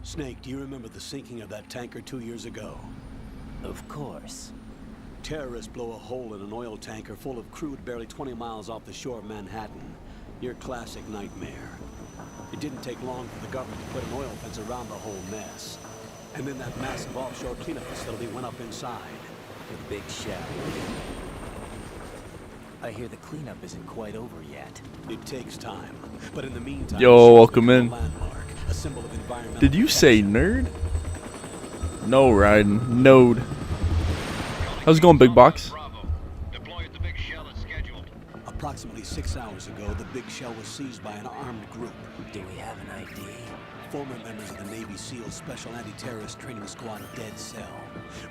Snake, do you remember the sinking of that tanker 2 years ago? Of course. Terrorists blow a hole in an oil tanker full of crude barely 20 miles off the shore of Manhattan. Your classic nightmare. It didn't take long for the government to put an oil fence around the whole mess. And then that massive offshore cleanup facility went up inside. The big shell. I hear the cleanup isn't quite over yet. It takes time, but in the meantime... Yo, welcome in. A symbol of environmental Did you say nerd? No, Ryden. Node. How's it going, Big Box? Approximately 6 hours ago, the big shell was seized by an armed group. Do we have an ID? Former members of the Navy SEAL Special Anti-Terrorist Training Squad Dead Cell.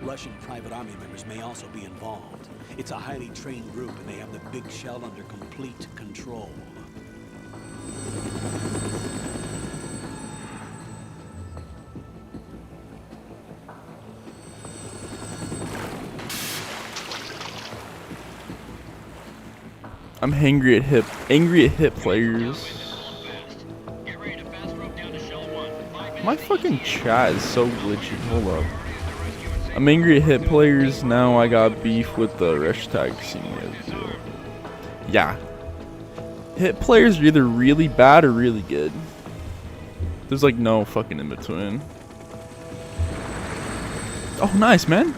Russian private army members may also be involved. It's a highly trained group, and they have the big shell under complete control. I'm angry at hip players. My fucking chat is so glitchy. Hold up. I'm angry at hit players. Now I got beef with the hashtag senior. Yeah. Hit players are either really bad or really good. There's like no fucking in between. Oh, nice, man.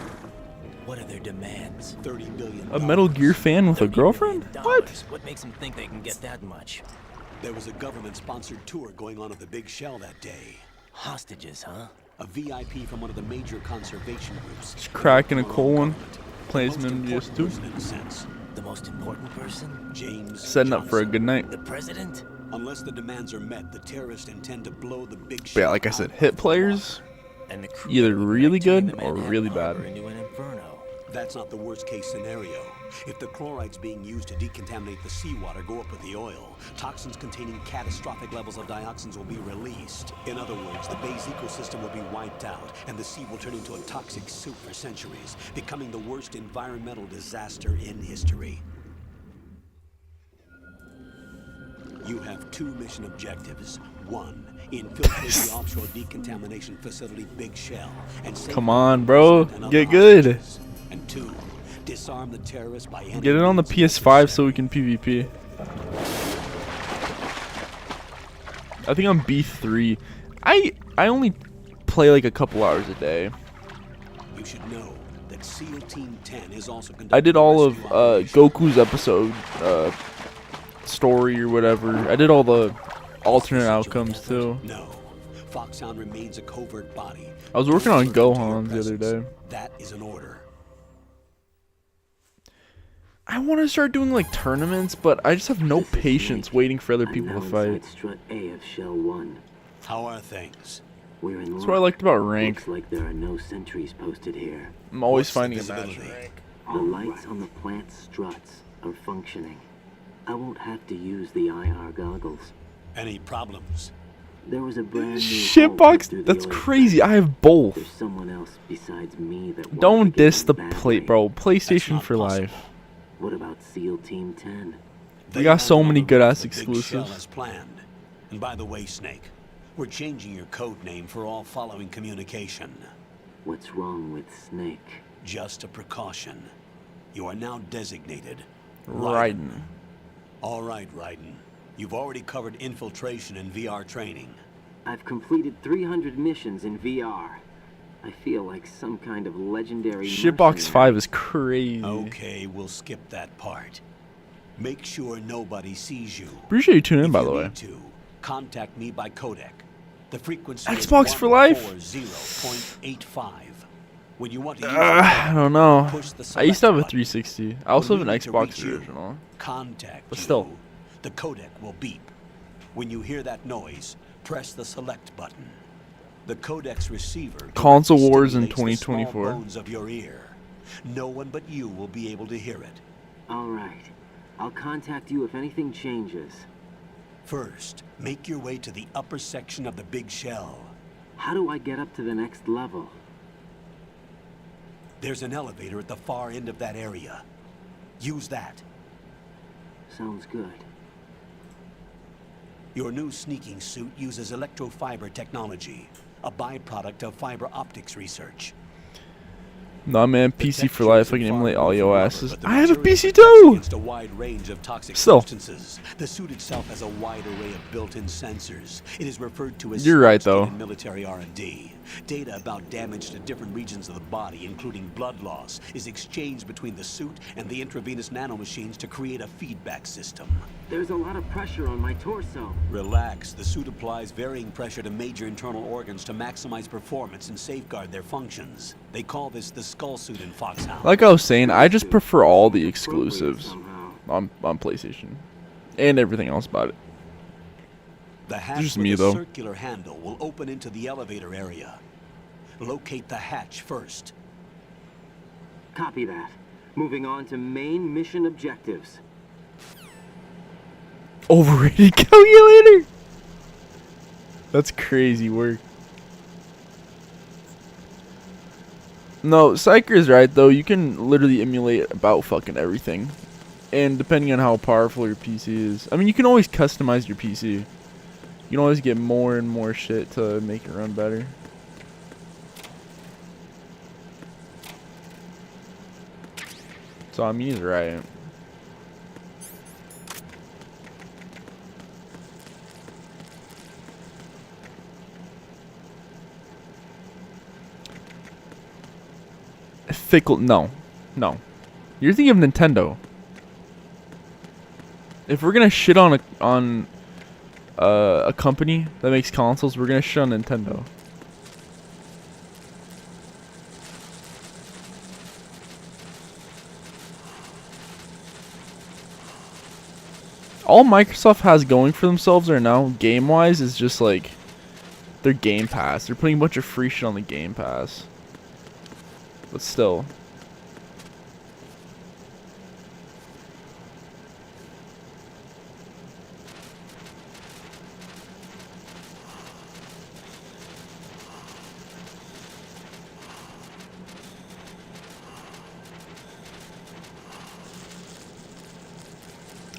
What are their demands? $30 billion. A Metal Gear fan with a girlfriend? What? What makes them think they can get that much? There was a government-sponsored tour going on of the big shell that day. Hostages, huh? A VIP from one of the major conservation groups. Just cracking a cold one. Plays some MGS2. The most important person? James Setting up for a good night. The president? Unless the demands are met, the terrorists intend to blow the big But shell. yeah, like I said, hit players And the crew either really good turn the or Manhattan really bad. Harbor into an inferno. That's not the worst-case scenario. If the chlorides being used to decontaminate the seawater go up with the oil, toxins containing catastrophic levels of dioxins will be released. In other words, the bay's ecosystem will be wiped out, and the sea will turn into a toxic soup for centuries, becoming the worst environmental disaster in history. You have two mission objectives. One, infiltrate the offshore decontamination facility Big Shell and save Come on, bro. Get good. And two, disarm the terrorists by Get it on the PS5 so we can PvP. I think I'm B3. I only play like a couple hours a day. You should know that SEAL Team 10 is also I did all of Goku's episode story or whatever. I did all the alternate outcomes too. No. Foxhound remains a covert body. I was working on Gohan the other day. That is an order. I want to start doing like tournaments, but I just have no patience waiting for other people to fight. Strut A of Shell 1. How are things? We're in That's what I liked about rank. Looks like there are no sentries posted here. I'm always What's the finding a visibility? match rank. The lights on the plant struts are functioning. I won't have to use the IR goggles. Any problems? There was a brand new Shitbox? hole through That's the oil crazy. tank. I have both. There's someone else besides me that wanted to Don't get diss in the badly. plate, bro. That's PlayStation not for possible. life. What about SEAL Team 10? We got so have many on the good-ass roof the Big Shell exclusives. as planned. And by the way, Snake, we're changing your code name for all following communication. What's wrong with Snake? Just a precaution. You are now designated Raiden. All right, Raiden. You've already covered infiltration and VR training. I've completed 300 missions in VR. I feel like some kind of legendary Shitbox mercenary. 5 is crazy. Okay, we'll skip that part. Make sure nobody sees you. Appreciate you tuning in, If by you the way. need to, contact me by codec. The frequency Xbox is for life? 140.85. When you want to use I don't know. push the I used to have a select button. 360. I also When have an we need to Xbox reach you, original. Contact But you. still. The codec will beep. When you hear that noise, press the select button. The codec's receiver Console directly Wars in stimulates the small 2024. bones of your ear. No one but you will be able to hear it. All right. I'll contact you if anything changes. First, make your way to the upper section of the big shell. How do I get up to the next level? There's an elevator at the far end of that area. Use that. Sounds good. Your new sneaking suit uses electrofiber technology, a byproduct of fiber optics research. Nah, man, The PC tech for life. shows I can it far emulate more all from your rubber, asses. but the I have a material PC protects too! against a wide range of toxic Still. substances. The suit itself has a wide array of built-in sensors. It is referred to as You're right, smart though. skin in military R&D. Data about damage to different regions of the body, including blood loss, is exchanged between the suit and the intravenous nanomachines to create a feedback system. There's a lot of pressure on my torso. Relax. The suit applies varying pressure to major internal organs to maximize performance and safeguard their functions. They call this the skull suit in Foxhound. Like I was saying, I just prefer all the Appropriate exclusives somehow. on PlayStation. And everything else about it. The hatch just with me, a though. circular handle will open into the elevator area. Locate the hatch first. Copy that. Moving on to main mission objectives. Overrated calculator? That's crazy work. No, Psyker is right though. You can literally emulate about fucking everything. And depending on how powerful your PC is. I mean, you can always customize your PC. You can always get more and more shit to make it run better. So I mean, he's right. Fickle, no. You're thinking of Nintendo. If we're gonna shit on a company that makes consoles, we're gonna shit on Nintendo. All Microsoft has going for themselves right now, game-wise, is just like their Game Pass. They're putting a bunch of free shit on the Game Pass. But still.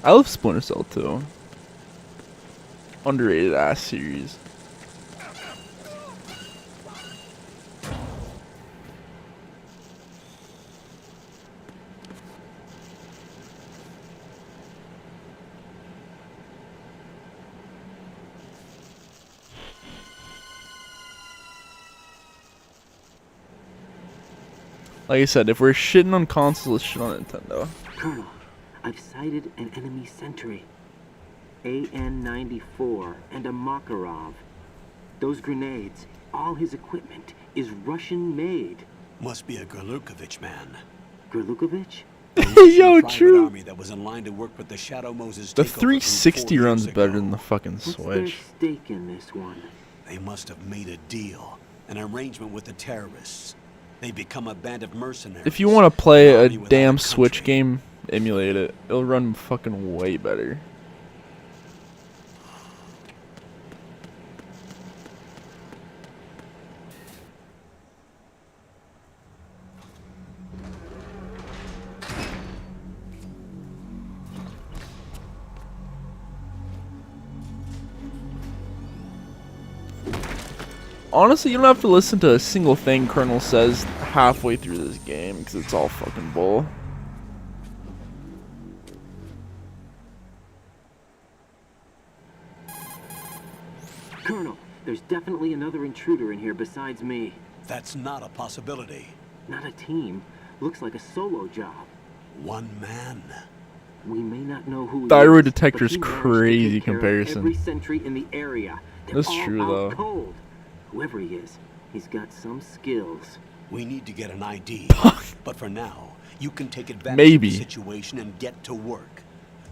I love Splinter Cell too. Underrated ass series. Like I said, if we're shitting on consoles, let's shit on Nintendo. Colonel, I've sighted an enemy sentry. AN-94 and a Makarov. Those grenades, all his equipment, is Russian-made. Must be a Gorlukovich man. Gorlukovich? Yo, Private true. army that was in line to work with the Shadow Moses The takeover group 360 4 runs years better ago. than the fucking What's their Switch. stake in this one? They must have made a deal, an arrangement with the terrorists. They become a band of mercenaries. If you want to play an a army without damn a Switch country. game emulate it. It'll run fucking way better. Honestly, you don't have to listen to a single thing Colonel says halfway through this game, because it's all fucking bull. Colonel, there's definitely another intruder in here besides me. That's not a possibility. Not a team. Looks like a solo job. One man. We may not know who he Thyroid is, detector's but he managed to crazy take care of comparison. every sentry in the area. They're That's all true, out though. Cold. Whoever he is, he's got some skills. We need to get an ID. But for now, you can take advantage Maybe. of the situation and get to work.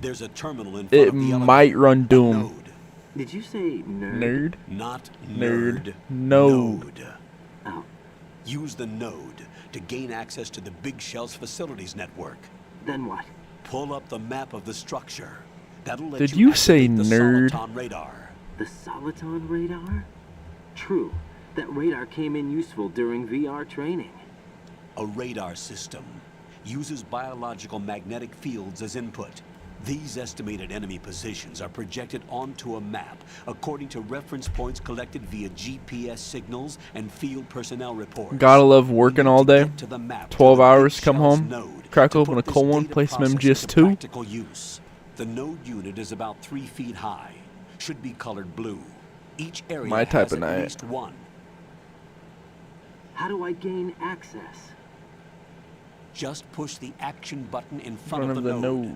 There's a terminal in front It of the elevator. might run Doom. Node. Did you say nerd? Nerd? Not Nerd. nerd. Node. Oh, Use the node to gain access to the Big Shell's facilities network. then what? Pull up the map of the structure. That'll let Did you you say activate the nerd? Soliton radar. The Soliton radar? True. That radar came in useful during VR training. A radar system uses biological magnetic fields as input. These estimated enemy positions are projected onto a map according to reference points collected via GPS signals and field personnel reports. Gotta love working all day. 12 12 hours, come home, crack open a cold one, play some MGS2. Practical use. The node unit is about 3 feet high. Should be colored blue. Each area My type has of at night. least one. How do I gain access? Just push the action button in front Front of the node.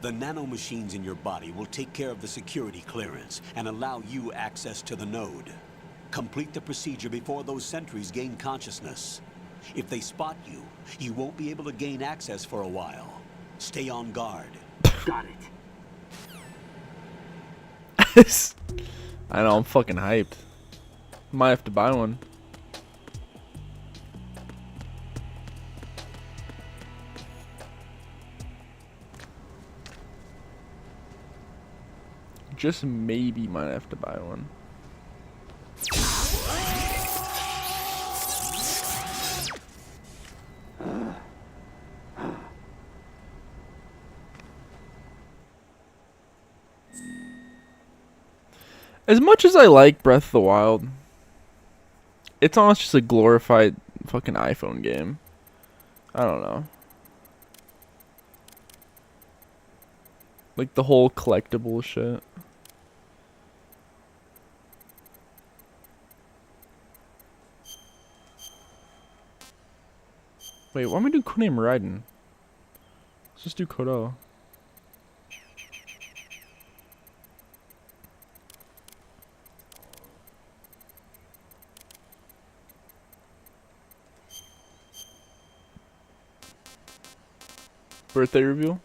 The nanomachines in your body will take care of the security clearance and allow you access to the node. Complete the procedure before those sentries gain consciousness. If they spot you, you won't be able to gain access for a while. Stay on guard. Got it. I know, I'm fucking hyped. Might have to buy one. Just maybe might have to buy one. As much as I like Breath of the Wild, it's almost just a glorified fucking iPhone game. I don't know. Like the whole collectible shit. Wait, why am I doing Codename Raiden? Let's just do Kodo. Birthday reveal?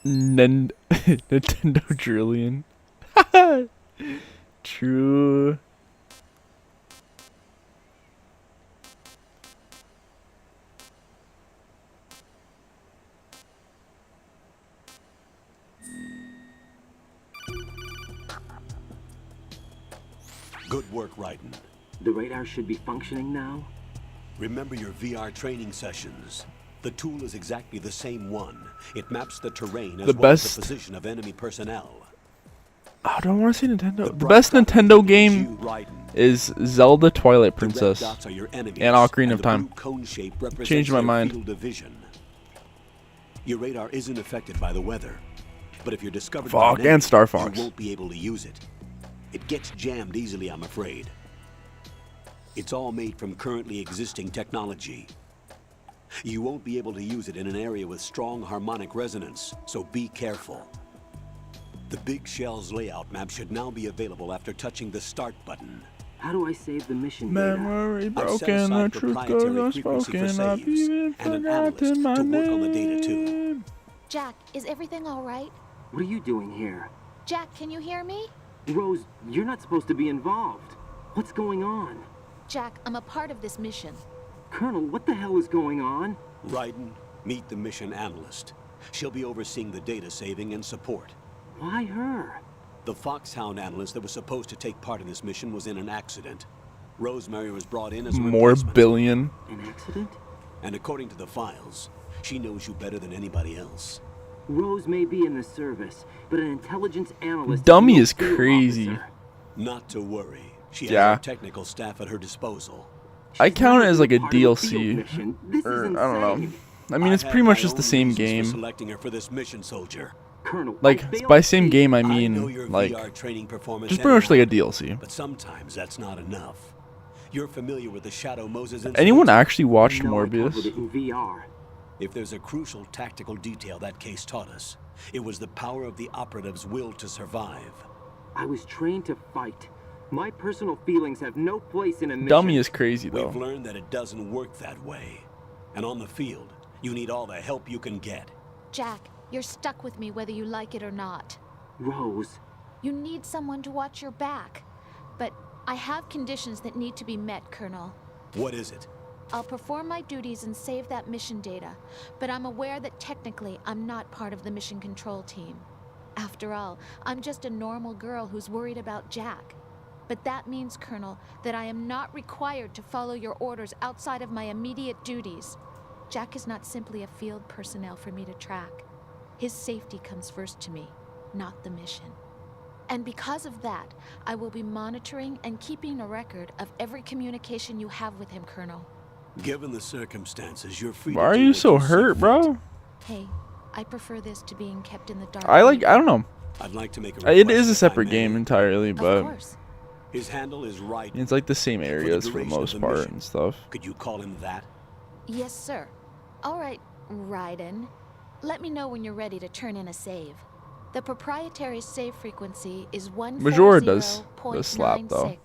Nintendo Trillion. True. Good work, Raiden. The radar should be functioning now. Remember your VR training sessions. The tool is exactly the same one. It maps the terrain as The well as best- the position of enemy personnel. I don't want to say Nintendo. The broad best copy Nintendo is game you, Raiden. is Zelda Twilight The red Princess. dots are your enemies, and Ocarina and of the Time. blue cone shape represents Changed my their mind. field of vision. Your radar isn't affected by the weather, but if you're discovered by Fog an enemy, and Star Fox. you won't be able to use it. It gets jammed easily, I'm afraid. It's all made from currently existing technology. You won't be able to use it in an area with strong harmonic resonance, so be careful. The Big Shell's layout map should now be available after touching the Start button. How do I save the mission data? Memory I've set broken, the aside truth proprietary goes frequency for unspoken. I've saves even and an analyst forgotten my to work on the data too. name. Jack, is everything all right? What are you doing here? Jack, can you hear me? Rose, you're not supposed to be involved. What's going on? Jack, I'm a part of this mission. Colonel, what the hell is going on? Raiden, meet the mission analyst. She'll be overseeing the data saving and support. Why her? The Foxhound analyst that was supposed to take part in this mission was in an accident. Rosemary was brought in as a More replacement. billion. An accident? And according to the files, she knows you better than anybody else. Rose may be in the service, but an intelligence analyst... Dummy no is field crazy. officer. Not to worry. She has Yeah. our technical staff at her disposal. I She's count not it as like a even part of the field DLC. mission. This Or, is I don't know. insane. I mean, it's pretty much just the same For game. selecting her for this mission, soldier. Colonel, Like, I failed by to same see- game, I know mean, your like, VR training performance just pretty much like a anyhow, DLC. but sometimes that's not enough. You're familiar with the Shadow Moses incident? Anyone actually watched No, I covered Morbius? it in VR. If there's a crucial tactical detail that case taught us, it was the power of the operative's will to survive. I was trained to fight. My personal feelings have no place in a mission. Dummy is crazy We've though. learned that it doesn't work that way. And on the field, you need all the help you can get. Jack, you're stuck with me whether you like it or not. Rose, You need someone to watch your back. But I have conditions that need to be met, Colonel. What is it? I'll perform my duties and save that mission data, but I'm aware that technically I'm not part of the mission control team. After all, I'm just a normal girl who's worried about Jack. But that means, Colonel, that I am not required to follow your orders outside of my immediate duties. Jack is not simply a field personnel for me to track. His safety comes first to me, not the mission. And because of that, I will be monitoring and keeping a record of every communication you have with him, Colonel. Given the circumstances, you're free Why to are do you what so see hurt, fit. bro? Hey, I prefer this to being kept in the dark. I don't know. I'd like to make a It request, is a if I separate may. game entirely, Of but course. His handle is right. it's like the same areas for the duration of most the part mission. and stuff. Could you call him that? Yes, sir. All right, Raiden. Let me know when you're ready to turn in a save. The proprietary save frequency is 140.96. Majora does slap, though.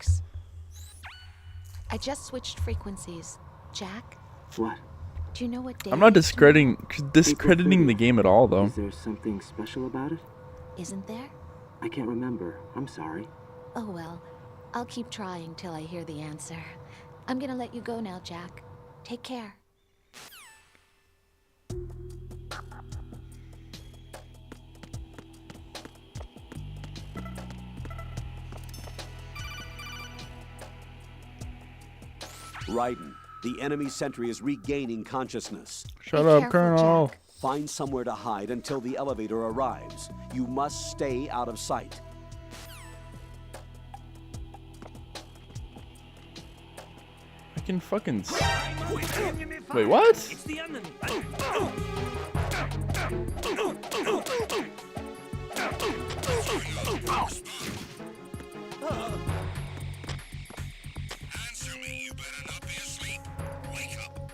I just switched frequencies. Jack, what? do you know what day I'm not it is tomorrow? discrediting the game at all, though. Is there something special about it? Isn't there? I can't remember. I'm sorry. Oh well, I'll keep trying till I hear the answer. I'm gonna let you go now, Jack. Take care. Raiden, the enemy sentry is regaining consciousness. Shut Be up, careful, Colonel. Jack. Find somewhere to hide until the elevator arrives. You must stay out of sight. I can fucking. Wait, what? Answer me, you better not be asleep. Wake up.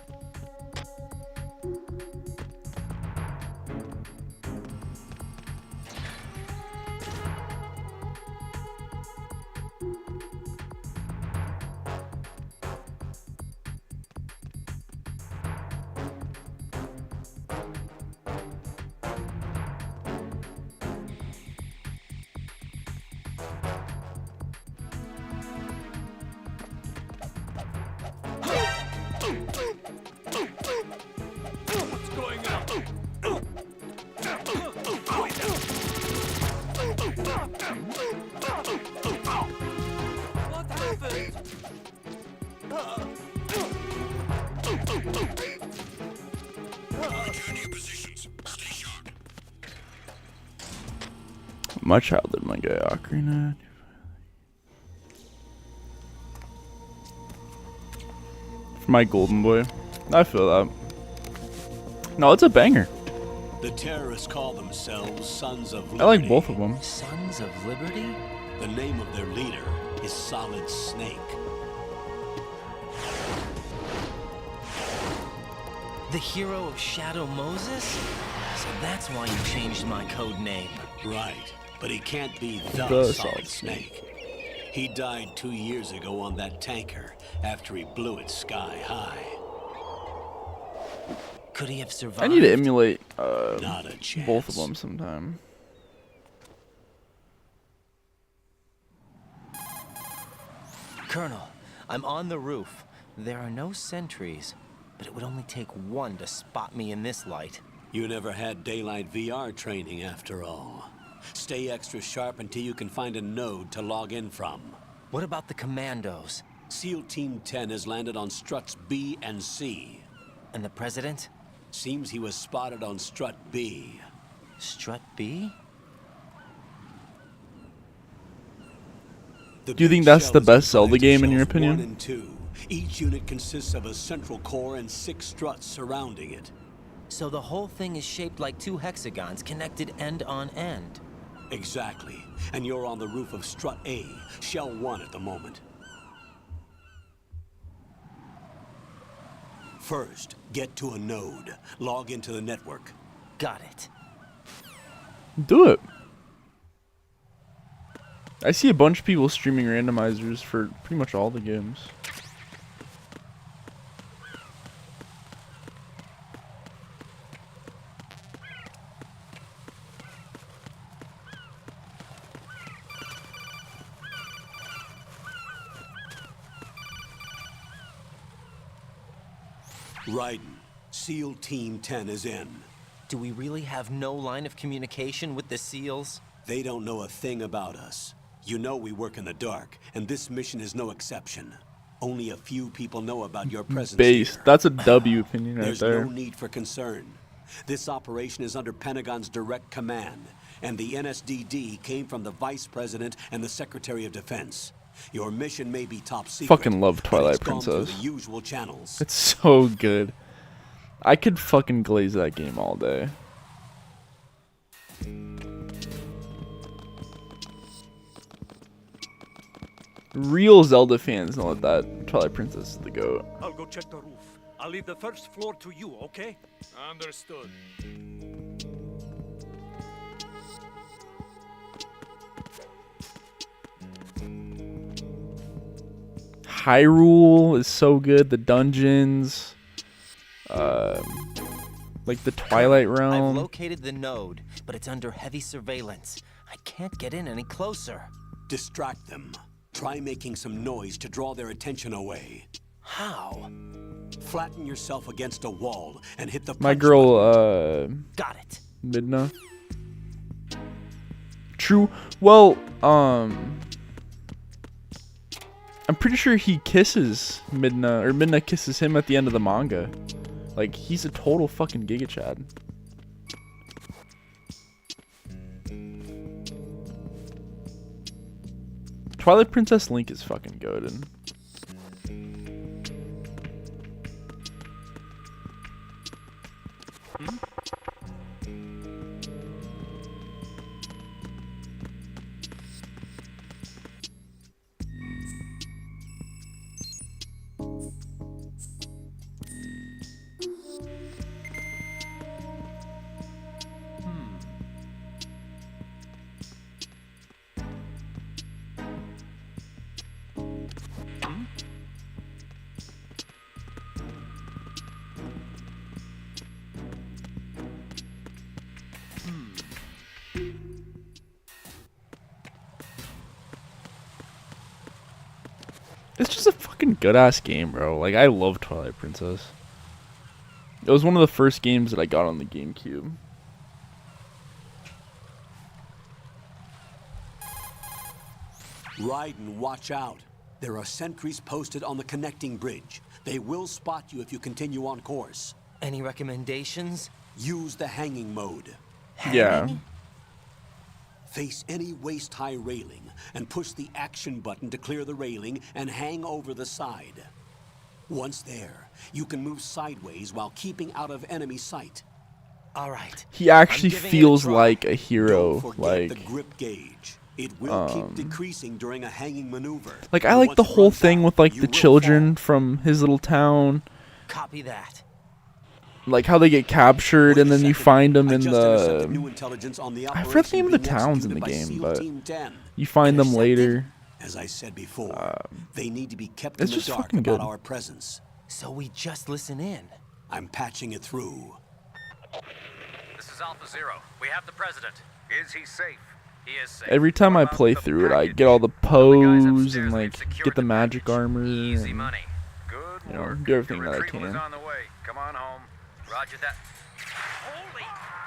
Return to your positions. Stay sharp. My childhood, my guy, Ocarina. For my golden boy. I feel that. No, it's a banger. The terrorists call themselves Sons of Liberty. I like both of them. Sons of Liberty? The name of their leader is Solid Snake. The hero of Shadow Moses? So that's why you changed my code name. Right, but he can't be the The Solid Solid Snake. He died 2 years ago on that tanker after he blew it sky high. Could he have survived? I need to emulate Not a chance. both of them sometime. Colonel, I'm on the roof. There are no sentries, but it would only take one to spot me in this light. You never had daylight VR training after all. Stay extra sharp until you can find a node to log in from. What about the commandos? SEAL Team 10 has landed on struts B and C. And the president? Seems he was spotted on strut B. Strut B? Do you think that's the best Zelda game in your opinion? 1 and 2. Each unit consists of a central core and 6 struts surrounding it. So the whole thing is shaped like 2 hexagons connected end on end. Exactly. And you're on the roof of strut A, shell 1 at the moment. First, get to a node. Log into the network. Got it. Do it. I see a bunch of people streaming randomizers for pretty much all the games. Raiden, SEAL Team 10 is in. Do we really have no line of communication with the SEALs? They don't know a thing about us. You know we work in the dark, and this mission is no exception. Only a few people know about your presence Base. here. That's a W opinion right There's there. no need for concern. This operation is under Pentagon's direct command, and the NSDD came from the Vice President and the Secretary of Defense. Your mission may be top secret. Fucking love but Twilight it's gone through Princess. the usual channels. It's so good. I could fucking glaze that game all day. Real Zelda fans know that Twilight Princess is the GOAT. I'll go check the roof. I'll leave the first floor to you, okay? Understood. Hyrule is so good. The dungeons, like the Twilight I've Realm. located the node, but it's under heavy surveillance. I can't get in any closer. Distract them. Try making some noise to draw their attention away. How? Flatten yourself against a wall and hit the My punch girl, button. Got it. Midna. True. Well, I'm pretty sure he kisses Midna, or Midna kisses him at the end of the manga. Like, he's a total fucking Giga Chad. Twilight Princess Link is fucking goated. It's just a fucking good ass game, bro. Like, I love Twilight Princess. It was one of the first games that I got on the GameCube. Raiden, watch out. There are sentries posted on the connecting bridge. They will spot you if you continue on course. Any recommendations? Use the hanging mode. Yeah. Face any waist-high railing and push the action button to clear the railing and hang over the side. Once there, you can move sideways while keeping out of enemy sight. All right. He actually I'm giving it a feels try. like a hero. Don't forget Like, the grip gauge. It will keep decreasing during a hanging maneuver. like I And like once the it whole runs thing out, with like you the will children fall. from his little town. Copy that. Like how they get captured Wait and a then you second. find them I in just intercepted new the. intelligence on the I forget the name of the operation being towns in the executed game, by but SEAL Team 10. You find them Intercepted? later. As I said before, they need to be kept in It's the just dark fucking about good. our presence. So we just listen in. I'm patching it through. This is Alpha Zero. We have the president. Is he safe? Every time I play through it, I get all the pose and like get the magic armor and, Easy money. Good you know, work. do everything Your that I retrieval is can. on the way. Come on home. Roger that. Holy!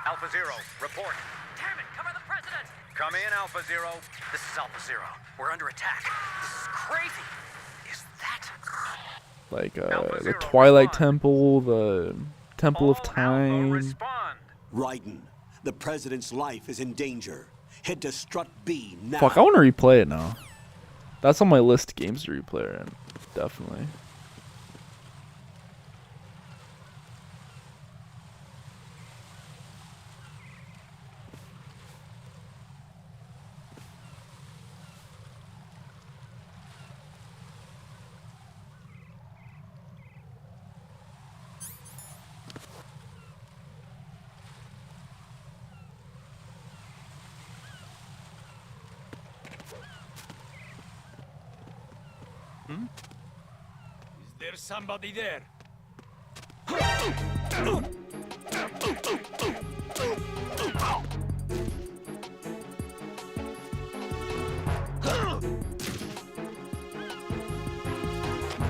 Alpha Zero, report. Damn it! Cover the president. Come in, Alpha Zero. This is Alpha Zero. We're under attack. This is crazy. Is that? Like Alpha the Zero, Twilight respond. Temple, the Temple of All Alpha, Time. respond. Raiden, the president's life is in danger. Head to Strut B now. Fuck, I want to replay it now. That's on my list of games to replay, and definitely. Is there somebody there?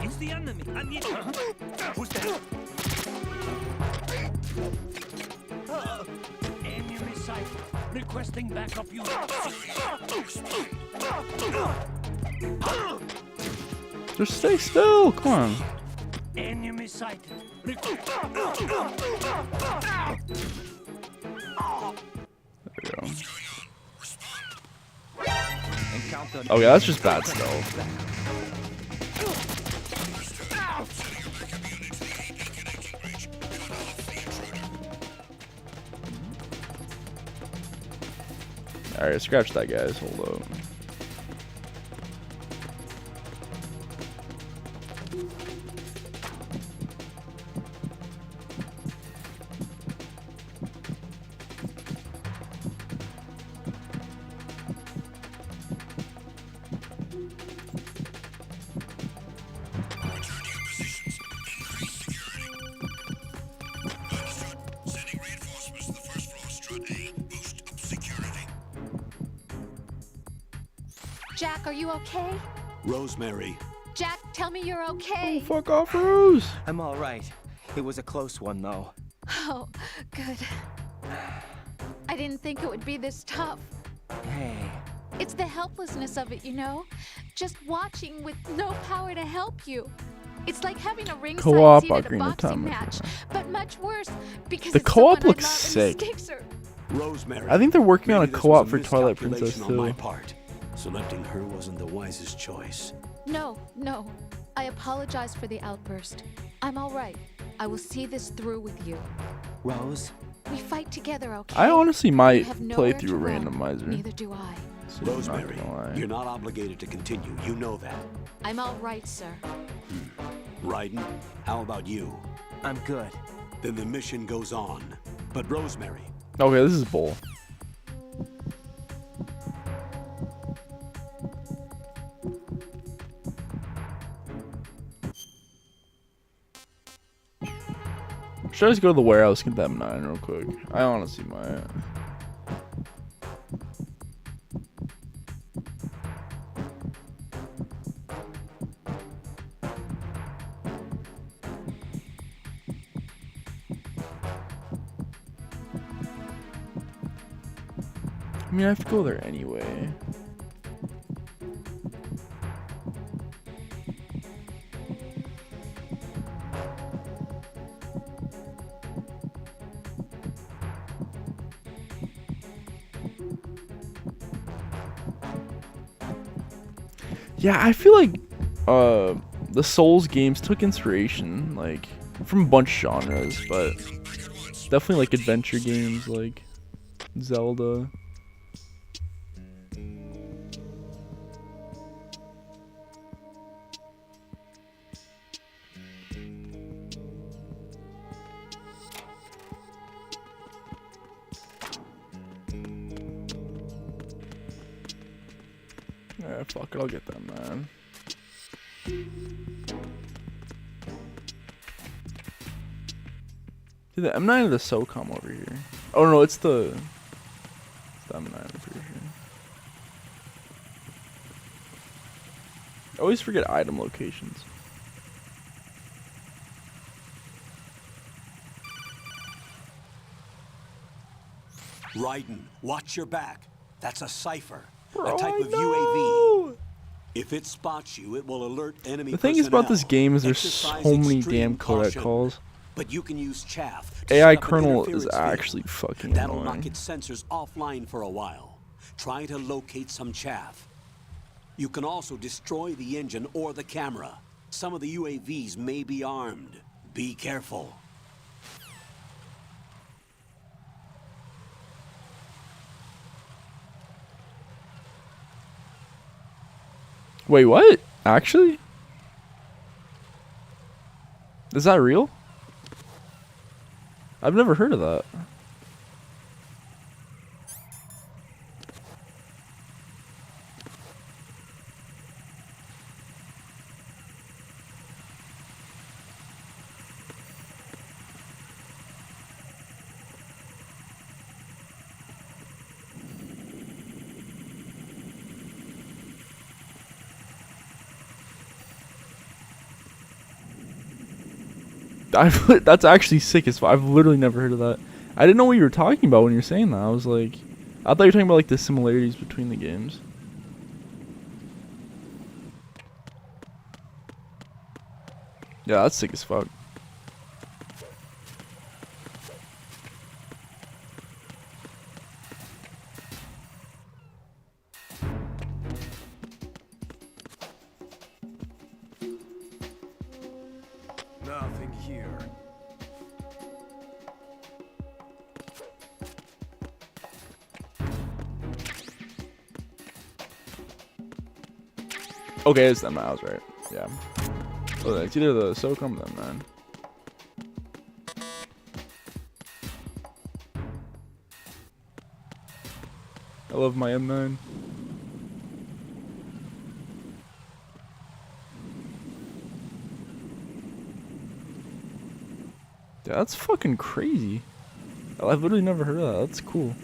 He's the enemy. I need. Who's there? Enemy sight. Requesting backup unit. Just stay still. Come on. Enemy sighted. There we go. Oh yeah, that's just bad stealth. Alright, scratch that, guys. Hold up. Sending reinforcements to the first floor, Strut A. Boost up security. Jack, are you okay? Rosemary, Jack, tell me you're okay. Fuck off, Rose. I'm all right. It was a close one, though. Oh, good. I didn't think it would be this tough. Hey, It's the helplessness of it, you know? Just watching with no power to help you. It's like having a ringside Co-op seat at a Ocarina of boxing Time. match, but much worse because The it's co-op someone I looks love sick. and sticks her. Rosemary. I think they're working on a maybe this co-op was for Twilight Princess miscalculation on my too. part. Selecting her wasn't the wisest choice. No. I apologize for the outburst. I'm all right. I will see this through with you. Rose? We fight together, okay? I honestly You might have play nowhere through to a run. randomizer. Neither do I. So I'm not Rosemary, gonna lie. you're not obligated to continue. You know that. I'm all right, sir. Raiden, how about you? I'm good. Then the mission goes on. But Rosemary, Okay, this is bull. Should I just go to the warehouse and get that M9 real quick? I honestly might. I mean, I have to go there anyway. Yeah, I feel like the Souls games took inspiration like from a bunch of genres, but definitely like adventure games like Zelda. Yeah, fuck it, I'll get that, man. Dude, the M9 or the SOCOM over here? Oh no, it's the M9 version. always forget item locations. Raiden, watch your back. That's a cipher. Bro, a type I of know. UAV. If it spots you, it will alert enemy The thing is about this personnel. game is there's Exercise so many extreme damn codec caution. calls. But you can use chaff to AI set up an kernel is interference field. actually fucking That'll annoying. knock its sensors offline for a while. Try to locate some chaff. You can also destroy the engine or the camera. Some of the UAVs may be armed. Be careful. Wait, what? Actually? Is that real? I've never heard of that. That's actually sick as fuck. I've literally never heard of that. I didn't know what you were talking about when you were saying that. I was like, I thought you were talking about like the similarities between the games. Yeah, that's sick as fuck. Nothing here. Okay, it's them. I was right. Yeah. Oh, it's either the SOCOM or them, man. I love my M9. Yeah, that's fucking crazy. I've literally never heard of that. That's cool.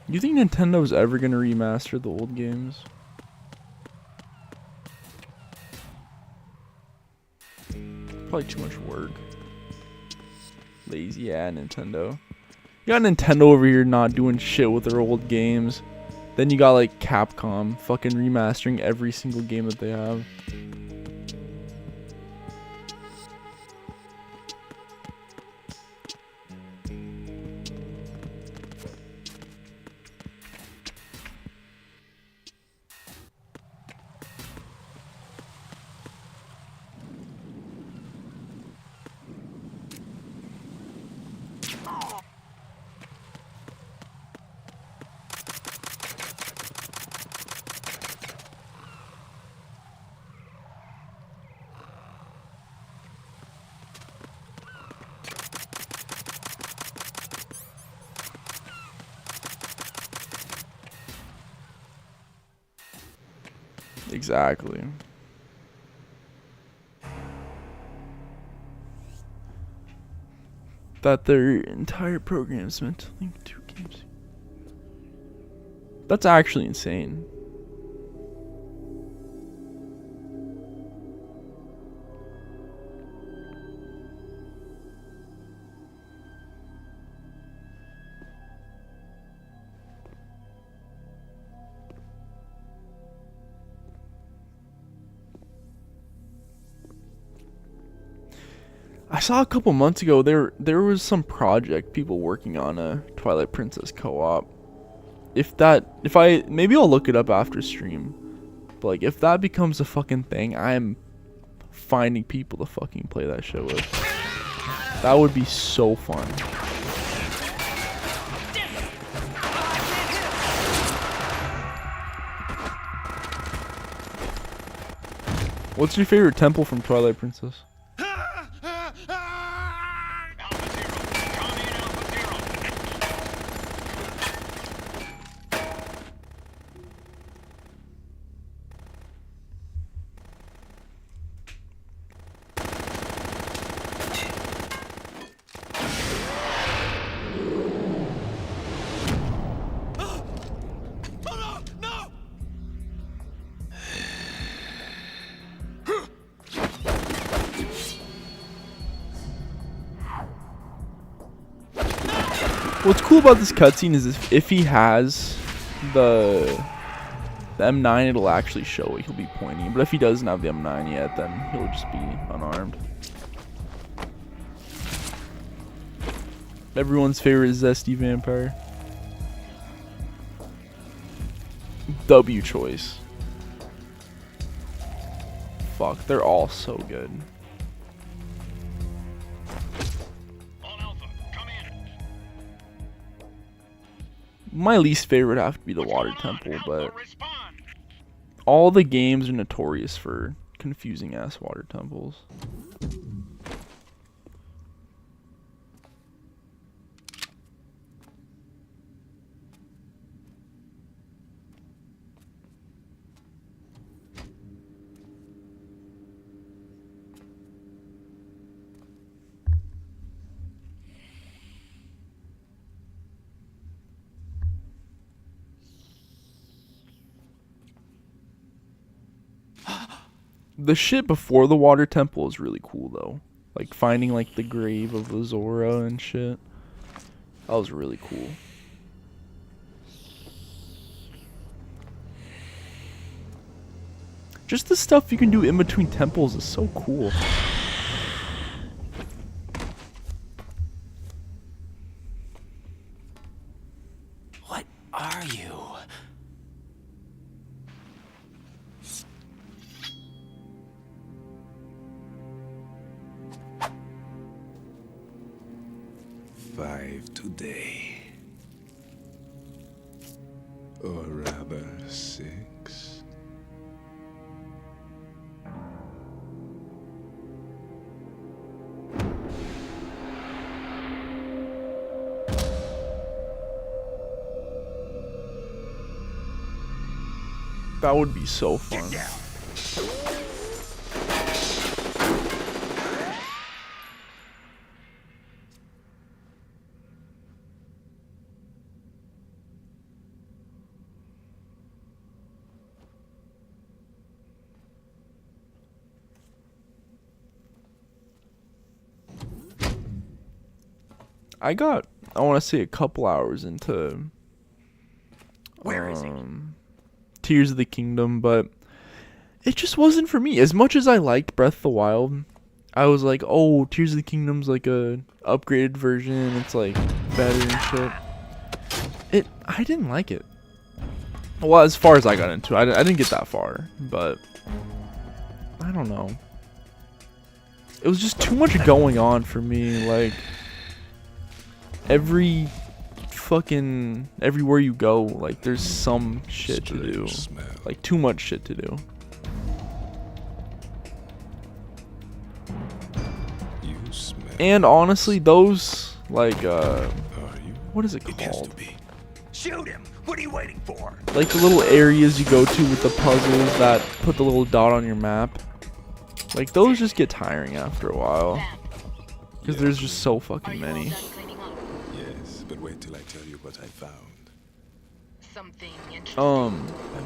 You think Nintendo's ever gonna remaster the old games? Probably too much work. Lazy, yeah, Nintendo. You got Nintendo over here not doing shit with their old games. Then you got like Capcom fucking remastering every single game that they have. Exactly. That their entire program is meant to link two games. That's actually insane. I saw a couple months ago there was some project people working on a Twilight Princess co-op. Maybe I'll look it up after stream. But like if that becomes a fucking thing, I'm finding people to fucking play that shit with. That would be so fun. What's your favorite temple from Twilight Princess? What's cool about this cutscene is if he has the M9, it'll actually show it. He'll be pointing. But if he doesn't have the M9 yet, then he'll just be unarmed. Everyone's favorite zesty vampire. W choice. Fuck, they're all so good. My least favorite have to be the water temple, but all the games are notorious for confusing ass water temples. The shit before the water temple is really cool though. Like finding like the grave of Azora and shit. That was really cool. Just the stuff you can do in between temples is so cool. What are you? Five today. Or rather, 6. That would be so fun. I want to say a couple hours into Where is it? Tears of the Kingdom, but it just wasn't for me. As much as I liked Breath of the Wild, I was like, oh, Tears of the Kingdom's like a upgraded version. It's like better and shit. I didn't like it. Well, as far as I got into it, I didn't get that far, but I don't know. It was just too much going on for me. Like everywhere you go, like there's some shit to do. Like too much shit to do. You smell. And honestly, those like what is it Begins called? to be. Shoot him! What are you waiting for? Like the little areas you go to with the puzzles that put the little dot on your map. Like those just get tiring after a while. Because there's just so fucking many. Yes, but wait till I tell you what I found. Something interesting. I'll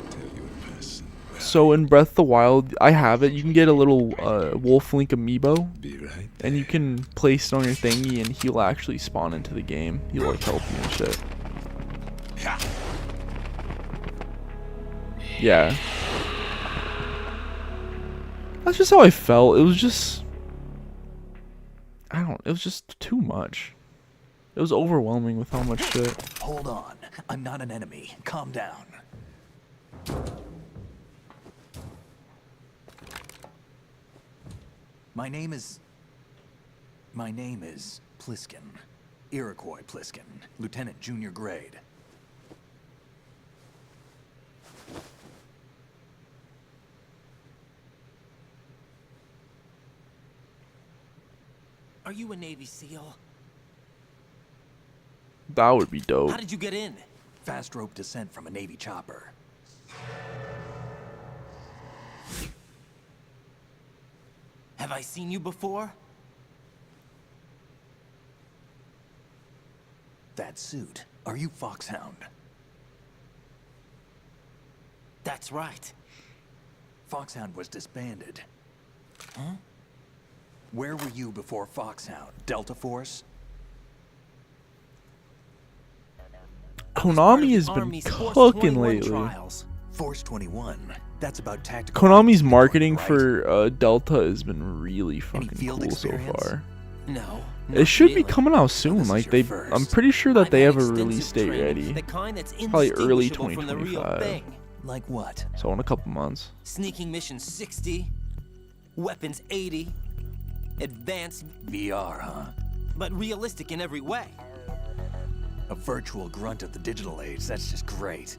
tell you in person. So in Breath of the Wild, I have it. You can get a little Wolf Link amiibo. Be right And you can place it on your thingy and he'll actually spawn into the game. He'll like help you and shit. Yeah. That's just how I felt. It was just... it was just too much. It was overwhelming with how much shit. Hold on. I'm not an enemy. Calm down. My name is Pliskin. Iroquois Pliskin. Lieutenant Junior Grade. Are you a Navy SEAL? That would be dope. How did you get in? Fast rope descent from a Navy chopper. Have I seen you before? That suit. Are you Foxhound? That's right. Foxhound was disbanded. Huh? Where were you before Foxhound? Delta Force? Konami has been cooking lately. Trials. Force 21. That's about tactical. Konami's IQ, marketing right? for Delta has been really fucking field cool so experience? far. No. It should be really. coming out soon. this is Like your they, first. I'm pretty sure that I've they had have a extensive release date training, ready. the kind that's Probably early indistinguishable from the real 2025. thing. Like what? So in a couple months. Sneaking mission 60, weapons 80, advanced, VR, huh? but realistic in every way. A virtual grunt of the digital age. That's just great.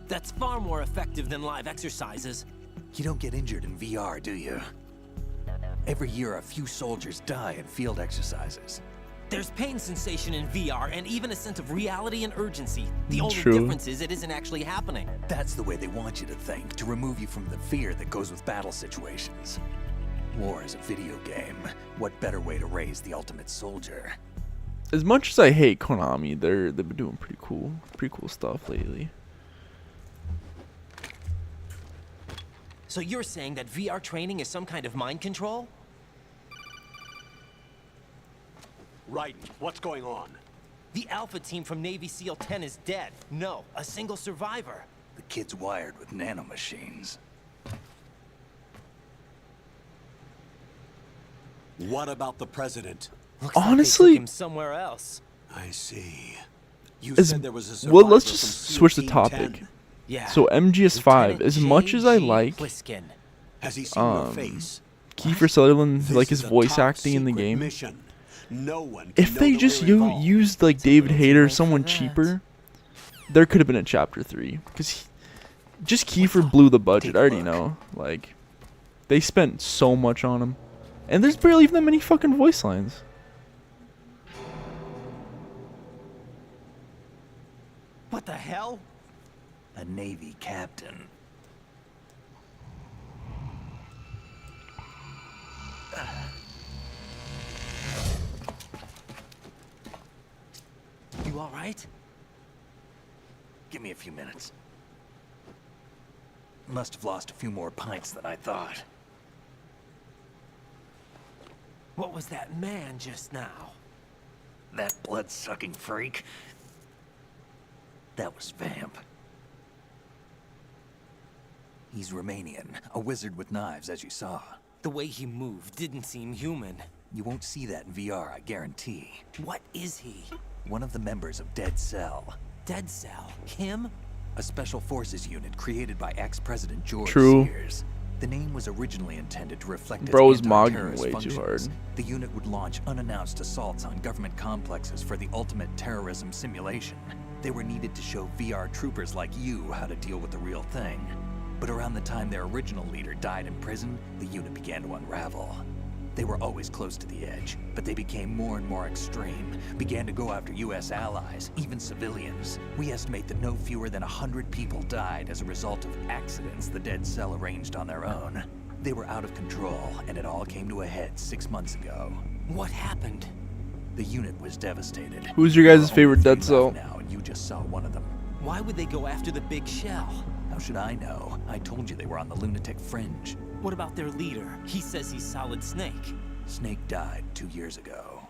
That's far more effective than live exercises. You don't get injured in VR, do you? Every year, a few soldiers die in field exercises. There's pain sensation in VR and even a sense of reality and urgency. The only True. difference is it isn't actually happening. That's the way they want you to think, to remove you from the fear that goes with battle situations. War is a video game. What better way to raise the ultimate soldier? As much as I hate Konami, they've been doing pretty cool stuff lately. So you're saying that VR training is some kind of mind control? Right. What's going on? The Alpha team from Navy SEAL 10 is dead. No, a single survivor. The kid's wired with nanomachines. What about the president? Looks like they Honestly- took him somewhere else. I see. You As- said there was a survivor well, let's from just SEAL switch the Team topic. 10. Yeah. So MGS5, Lieutenant as much as I J.G. like Pliskin. Has he seen your face? Kiefer Sutherland, This like is his a voice top acting in the secret game, mission. No one can if know they that just we're involved. used like David Hayter or late for someone that. cheaper, there could have been a chapter 3. Because just Kiefer blew the budget. I already know. Like, they spent so much on him. And there's barely even that many fucking voice lines. What the hell? A Navy captain. You all right? Give me a few minutes. Must have lost a few more pints than I thought. What was that man just now? That blood-sucking freak. That was Vamp. He's Romanian, a wizard with knives, as you saw. The way he moved didn't seem human. You won't see that in VR, I guarantee. What is he? One of the members of Dead Cell. Dead Cell? Him? A special forces unit created by ex-president George True. Sears. The name was originally intended to reflect its Bro is mogging anti-terrorist way too functions. hard. The unit would launch unannounced assaults on government complexes for the ultimate terrorism simulation. They were needed to show VR troopers like you how to deal with the real thing. But around the time their original leader died in prison, the unit began to unravel. They were always close to the edge, but they became more and more extreme, began to go after US allies, even civilians. We estimate that no fewer than 100 people died as a result of accidents the Dead Cell arranged on their own. They were out of control, and it all came to a head 6 months ago. What happened? The unit was devastated. Who's your guys' There are favorite only Dead 3 left Cell? now, and you just saw one of them. Why would they go after the big shell? How should I know? I told you they were on the lunatic fringe. What about their leader? He says he's Solid Snake. Snake died 2 years ago.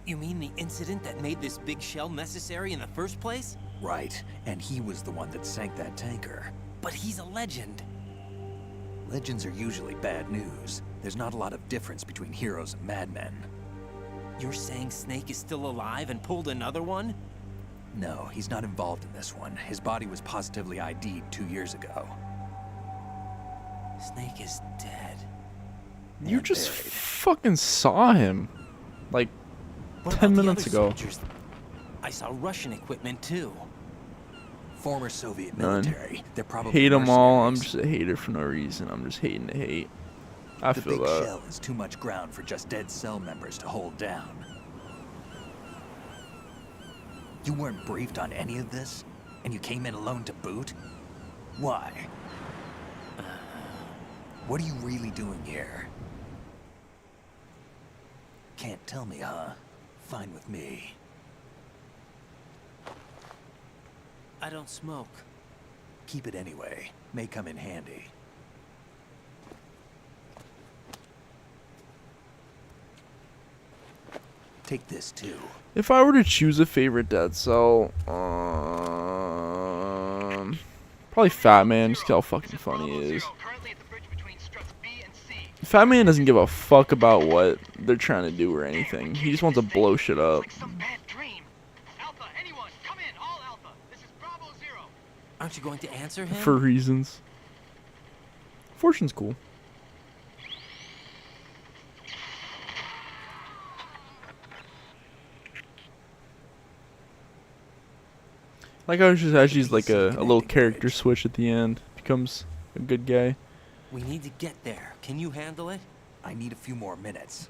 You mean the incident that made this big shell necessary in the first place? Right, and he was the one that sank that tanker. But he's a legend. Legends are usually bad news. There's not a lot of difference between heroes and madmen. You're saying Snake is still alive and pulled another one? No, he's not involved in this one. His body was positively ID'd 2 years ago. Snake is dead. You And just buried. fucking saw him. Like, What 10 about the minutes other ago. soldiers? I saw Russian equipment too. Former Soviet None. military. They're probably Hate them all. I'm mercenaries. just a hater for no reason. I'm just hating to hate. I The feel big that. shell is too much ground for just Dead Cell members to hold down. You weren't briefed on any of this? And you came in alone to boot? Why? What are you really doing here? Can't tell me, huh? Fine with me. I don't smoke. Keep it anyway. May come in handy. Take this too. If I were to choose a favorite Dead Cell, probably Fat Man, just 'cause how fucking funny he is. Fat Man doesn't give a fuck about what they're trying to do or anything. He just wants to blow shit up. Aren't you going to answer him? For reasons. Fortune's cool. Like how she's actually like a little character switch at the end. Becomes a good guy. We need to get there. Can you handle it? I need a few more minutes.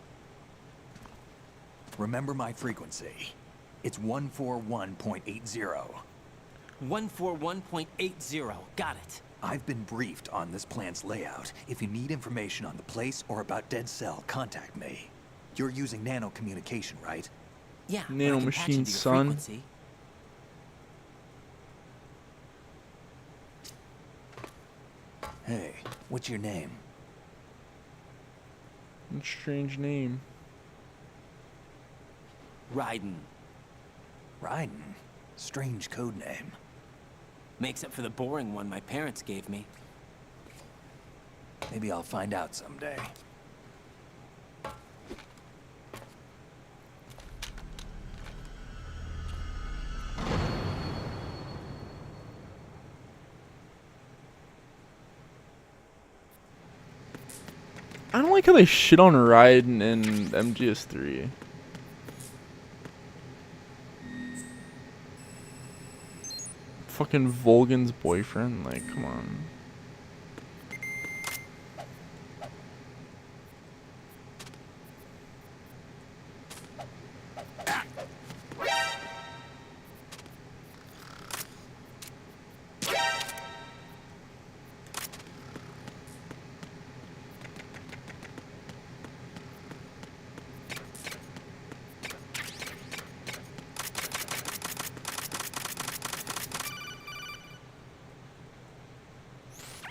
Remember my frequency. It's 141.80. 141.80. Got it. I've been briefed on this plan's layout. If you need information on the place or about Dead Cell, contact me. You're using nano communication, right? Yeah. Nano machine, son. Hey, what's your name? Strange name. Raiden. Raiden? Strange code name. Makes up for the boring one my parents gave me. Maybe I'll find out someday. I don't like how they shit on Raiden in MGS3. Fucking Volgan's boyfriend, like, come on.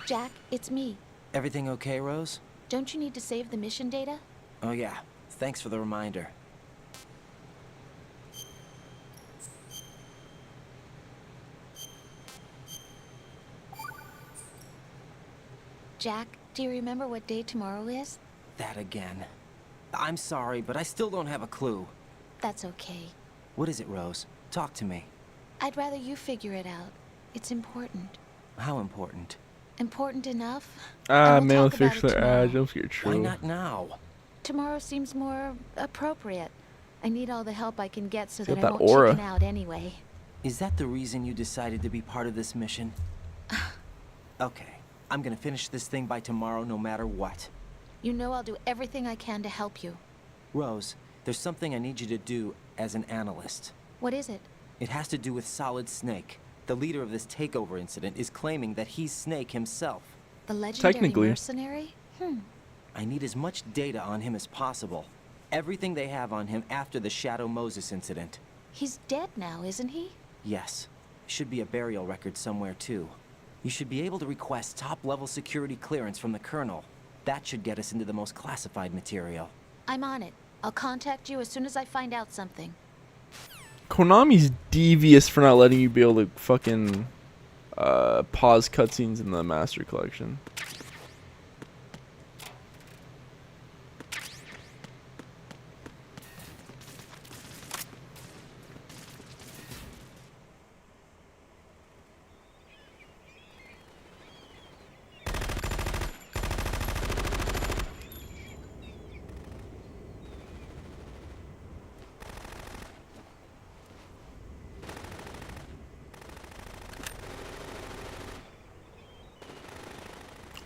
Jack, it's me. Everything okay, Rose? Don't you need to save the mission data? Oh yeah. Thanks for the reminder. Jack, do you remember what day tomorrow is? That again. I'm sorry, but I still don't have a clue. That's okay. What is it, Rose? Talk to me. I'd rather you figure it out. It's important. How important? Important enough? Male fish their ads. Don't get true. Why not now? Tomorrow seems more appropriate. I need all the help I can get so Got that I that won't aura. chicken out anyway. Is that the reason you decided to be part of this mission? Okay. I'm gonna finish this thing by tomorrow no matter what. You know I'll do everything I can to help you. Rose, there's something I need you to do as an analyst. What is it? It has to do with Solid Snake. The leader of this takeover incident is claiming that he's Snake himself. The legendary Technically. mercenary? I need as much data on him as possible. Everything they have on him after the Shadow Moses incident. He's dead now, isn't he? Yes. Should be a burial record somewhere, too. You should be able to request top-level security clearance from the Colonel. That should get us into the most classified material. I'm on it. I'll contact you as soon as I find out something. Konami's devious for not letting you be able to fucking pause cutscenes in the Master Collection.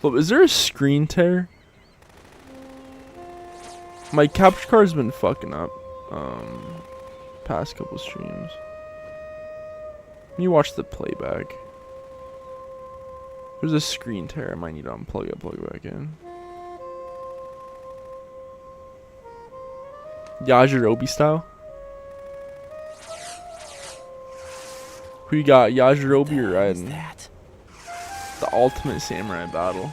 Look, is there a screen tear? My capture card's been fucking up past couple streams. Let me watch the playback. There's a screen tear. I might need to unplug it, plug it back in. Yajirobe style? Who you got, Yajirobe or Raiden? That? The ultimate samurai battle.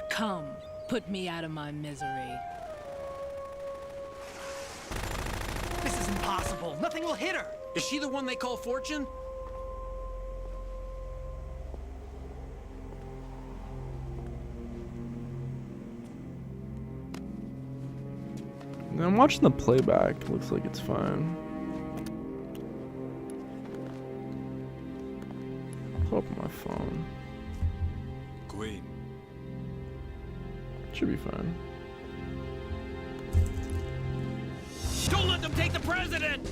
Come, put me out of my misery. impossible. Nothing will hit her. Is she the one they call Fortune? I'm watching the playback. Looks like it's fine. Pull up my phone. Queen. Should be fine. Don't let them take the president!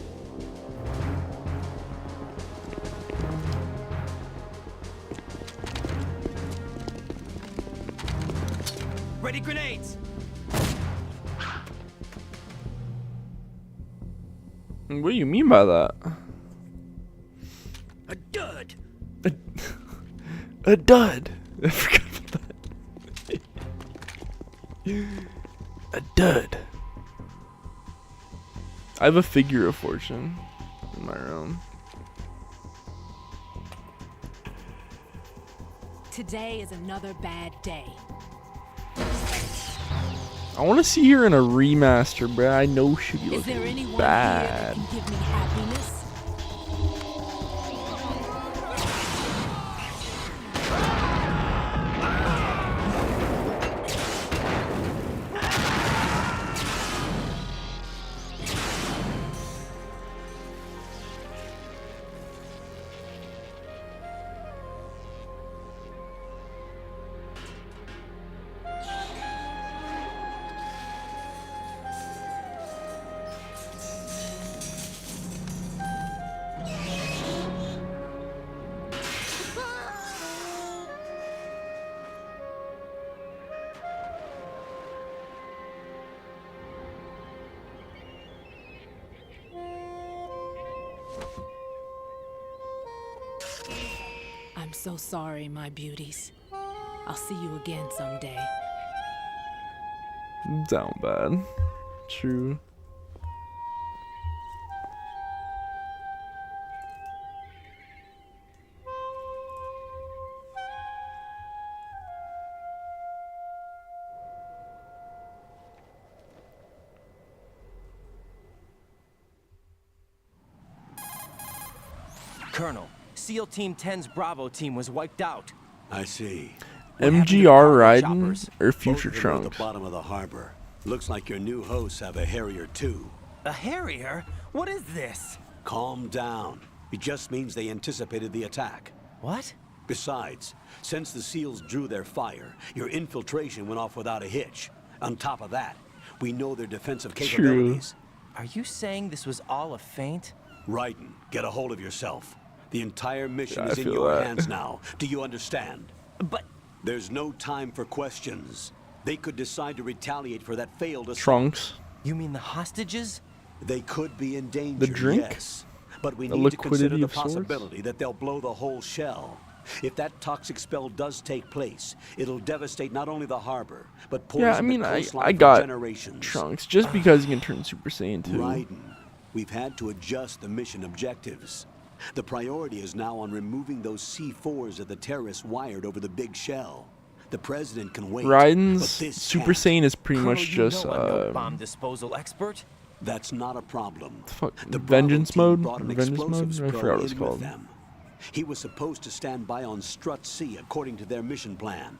Ready grenades. What do you mean by that? A dud! A dud! I forgot about that. A dud. I have a figure of Fortune in my room. Today is another bad day. I want to see her in a remaster, bruh. I know she'd be Is there looking anyone bad. here that can give me happiness? I'm so sorry, my beauties. I'll see you again someday. Down bad. True. Colonel, SEAL Team 10's Bravo team was wiped out. I see. MGR Raiden or Future Both of them are at Trunks? the bottom of the harbor. Looks like your new hosts have a Harrier too. A Harrier? What is this? Calm down. It just means they anticipated the attack. What? Besides, since the SEALs drew their fire, your infiltration went off without a hitch. On top of that, we know their defensive capabilities. Are you saying this was all a feint? Raiden, get a hold of yourself. The entire mission Yeah, is I in feel your that. hands now. Do you understand? But there's no time for questions. They could decide to retaliate for that failed assault. Trunks. You mean the hostages? They could be in danger, The drink? yes. But we The need to consider liquidity the of sorts? possibility that they'll blow the whole shell. If that toxic spell does take place, it'll devastate not only the harbor, but poison Yeah, I mean, the coastline I for got generations. Trunks just because he can turn Super Saiyan 2. Raiden, we've had to adjust the mission objectives. The priority is now on removing those C4s that the terrorists wired over the big shell. The president can wait. Raiden's but this Super can't. Saiyan is pretty Colonel, much you just know I'm no bomb disposal expert. That's not a problem. fuck, The Vengeance Bravo team mode? brought an Vengeance explosives mode? I pro forgot what it's in called. with them. He was supposed to stand by on Strut C according to their mission plan.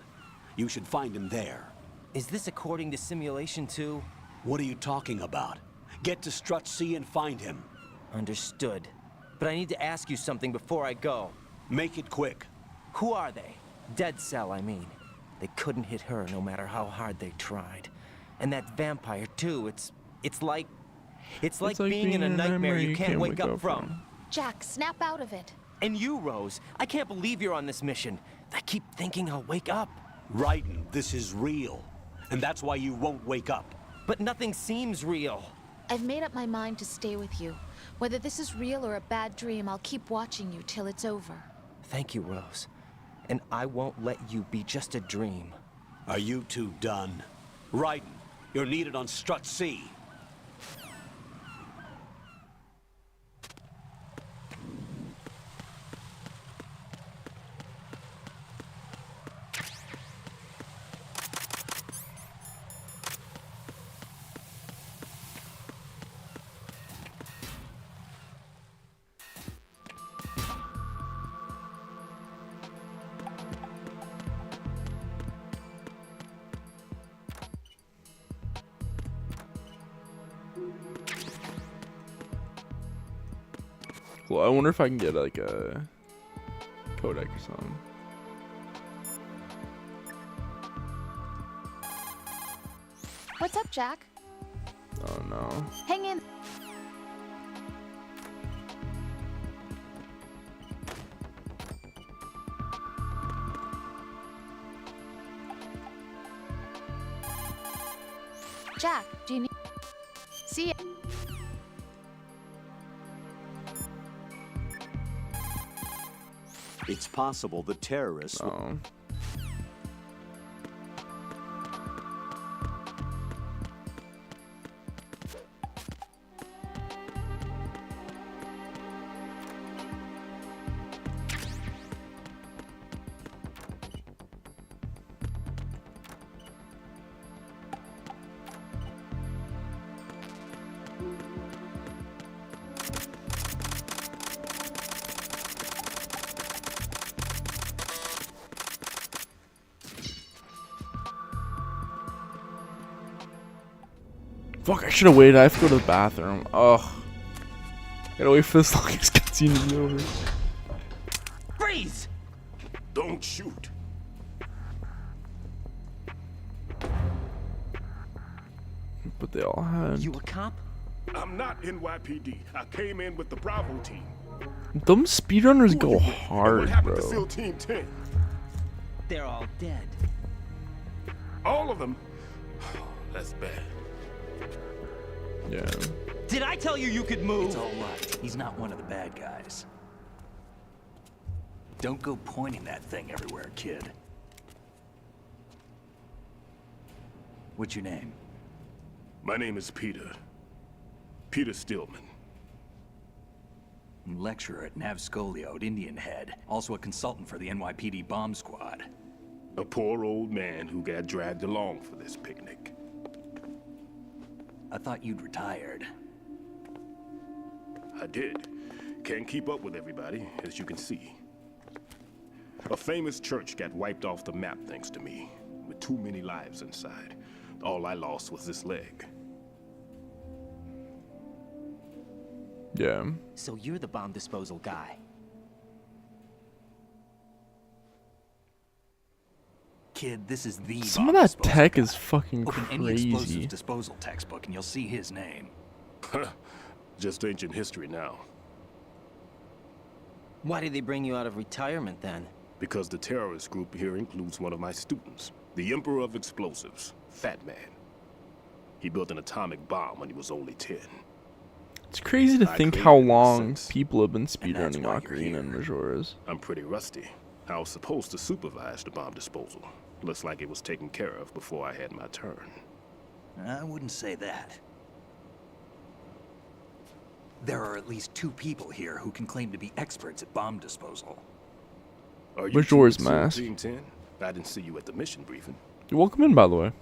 You should find him there. Is this according to Simulation 2? What are you talking about? Get to Strut C and find him. Understood. But I need to ask you something before I go. Make it quick. Who are they? Dead Cell, I mean. They couldn't hit her no matter how hard they tried. And that vampire too, it's like being in a nightmare you can't wake up from. Jack, snap out of it. And you, Rose, I can't believe you're on this mission. I keep thinking I'll wake up. Raiden, this is real. And that's why you won't wake up. But nothing seems real. I've made up my mind to stay with you. Whether this is real or a bad dream, I'll keep watching you till it's over. Thank you, Rose. And I won't let you be just a dream. Are you two done? Raiden, you're needed on Strut C. cool. I wonder if I can get like a codec or something. What's up, Jack? Oh no. Hang in. Jack, do you need... See ya. It's possible the terrorists... Oh. Fuck, I should have waited. I have to go to the bathroom. Ugh. Gotta wait for this longest cutscene to be over. Freeze! Don't shoot. But they all had. You a cop? I'm not NYPD. I came in with the Bravo team. Them speedrunners go And hard, what happened to bro. SEAL Team 10? They're all dead. All of them? That's bad. Yeah. Did I tell you you could move? It's all right. He's not one of the bad guys. Don't go pointing that thing everywhere, kid. What's your name? My name is Peter. Peter Stillman. Lecturer at Nav Scolio at Indian Head. Also a consultant for the NYPD bomb squad. A poor old man who got dragged along for this picnic. I thought you'd retired. I did. Can't keep up with everybody, as you can see. A famous church got wiped off the map thanks to me, with too many lives inside. All I lost was this leg. Yeah. So you're the bomb disposal guy. Kid, this is the Some of bomb that disposal tech guy. is fucking Open any explosives crazy. disposal textbook and you'll see his name. Just ancient history now. Why did they bring you out of retirement then? Because the terrorist group here includes one of my students, the Emperor of Explosives, Fat Man. He built an atomic bomb when he was only 10. It's crazy to I think created how it long since. people have been that's speedrunning why you're Ocarina and here. Majora's. I'm pretty rusty. I was supposed to supervise the bomb disposal. Looks like it was taken care of before I had my turn. I wouldn't say that. There are at least 2 people here who can claim to be experts at bomb disposal. Are you Majora's two with SEAL Mask. Team 10? I didn't see you at the mission briefing. You're welcome in, by the way.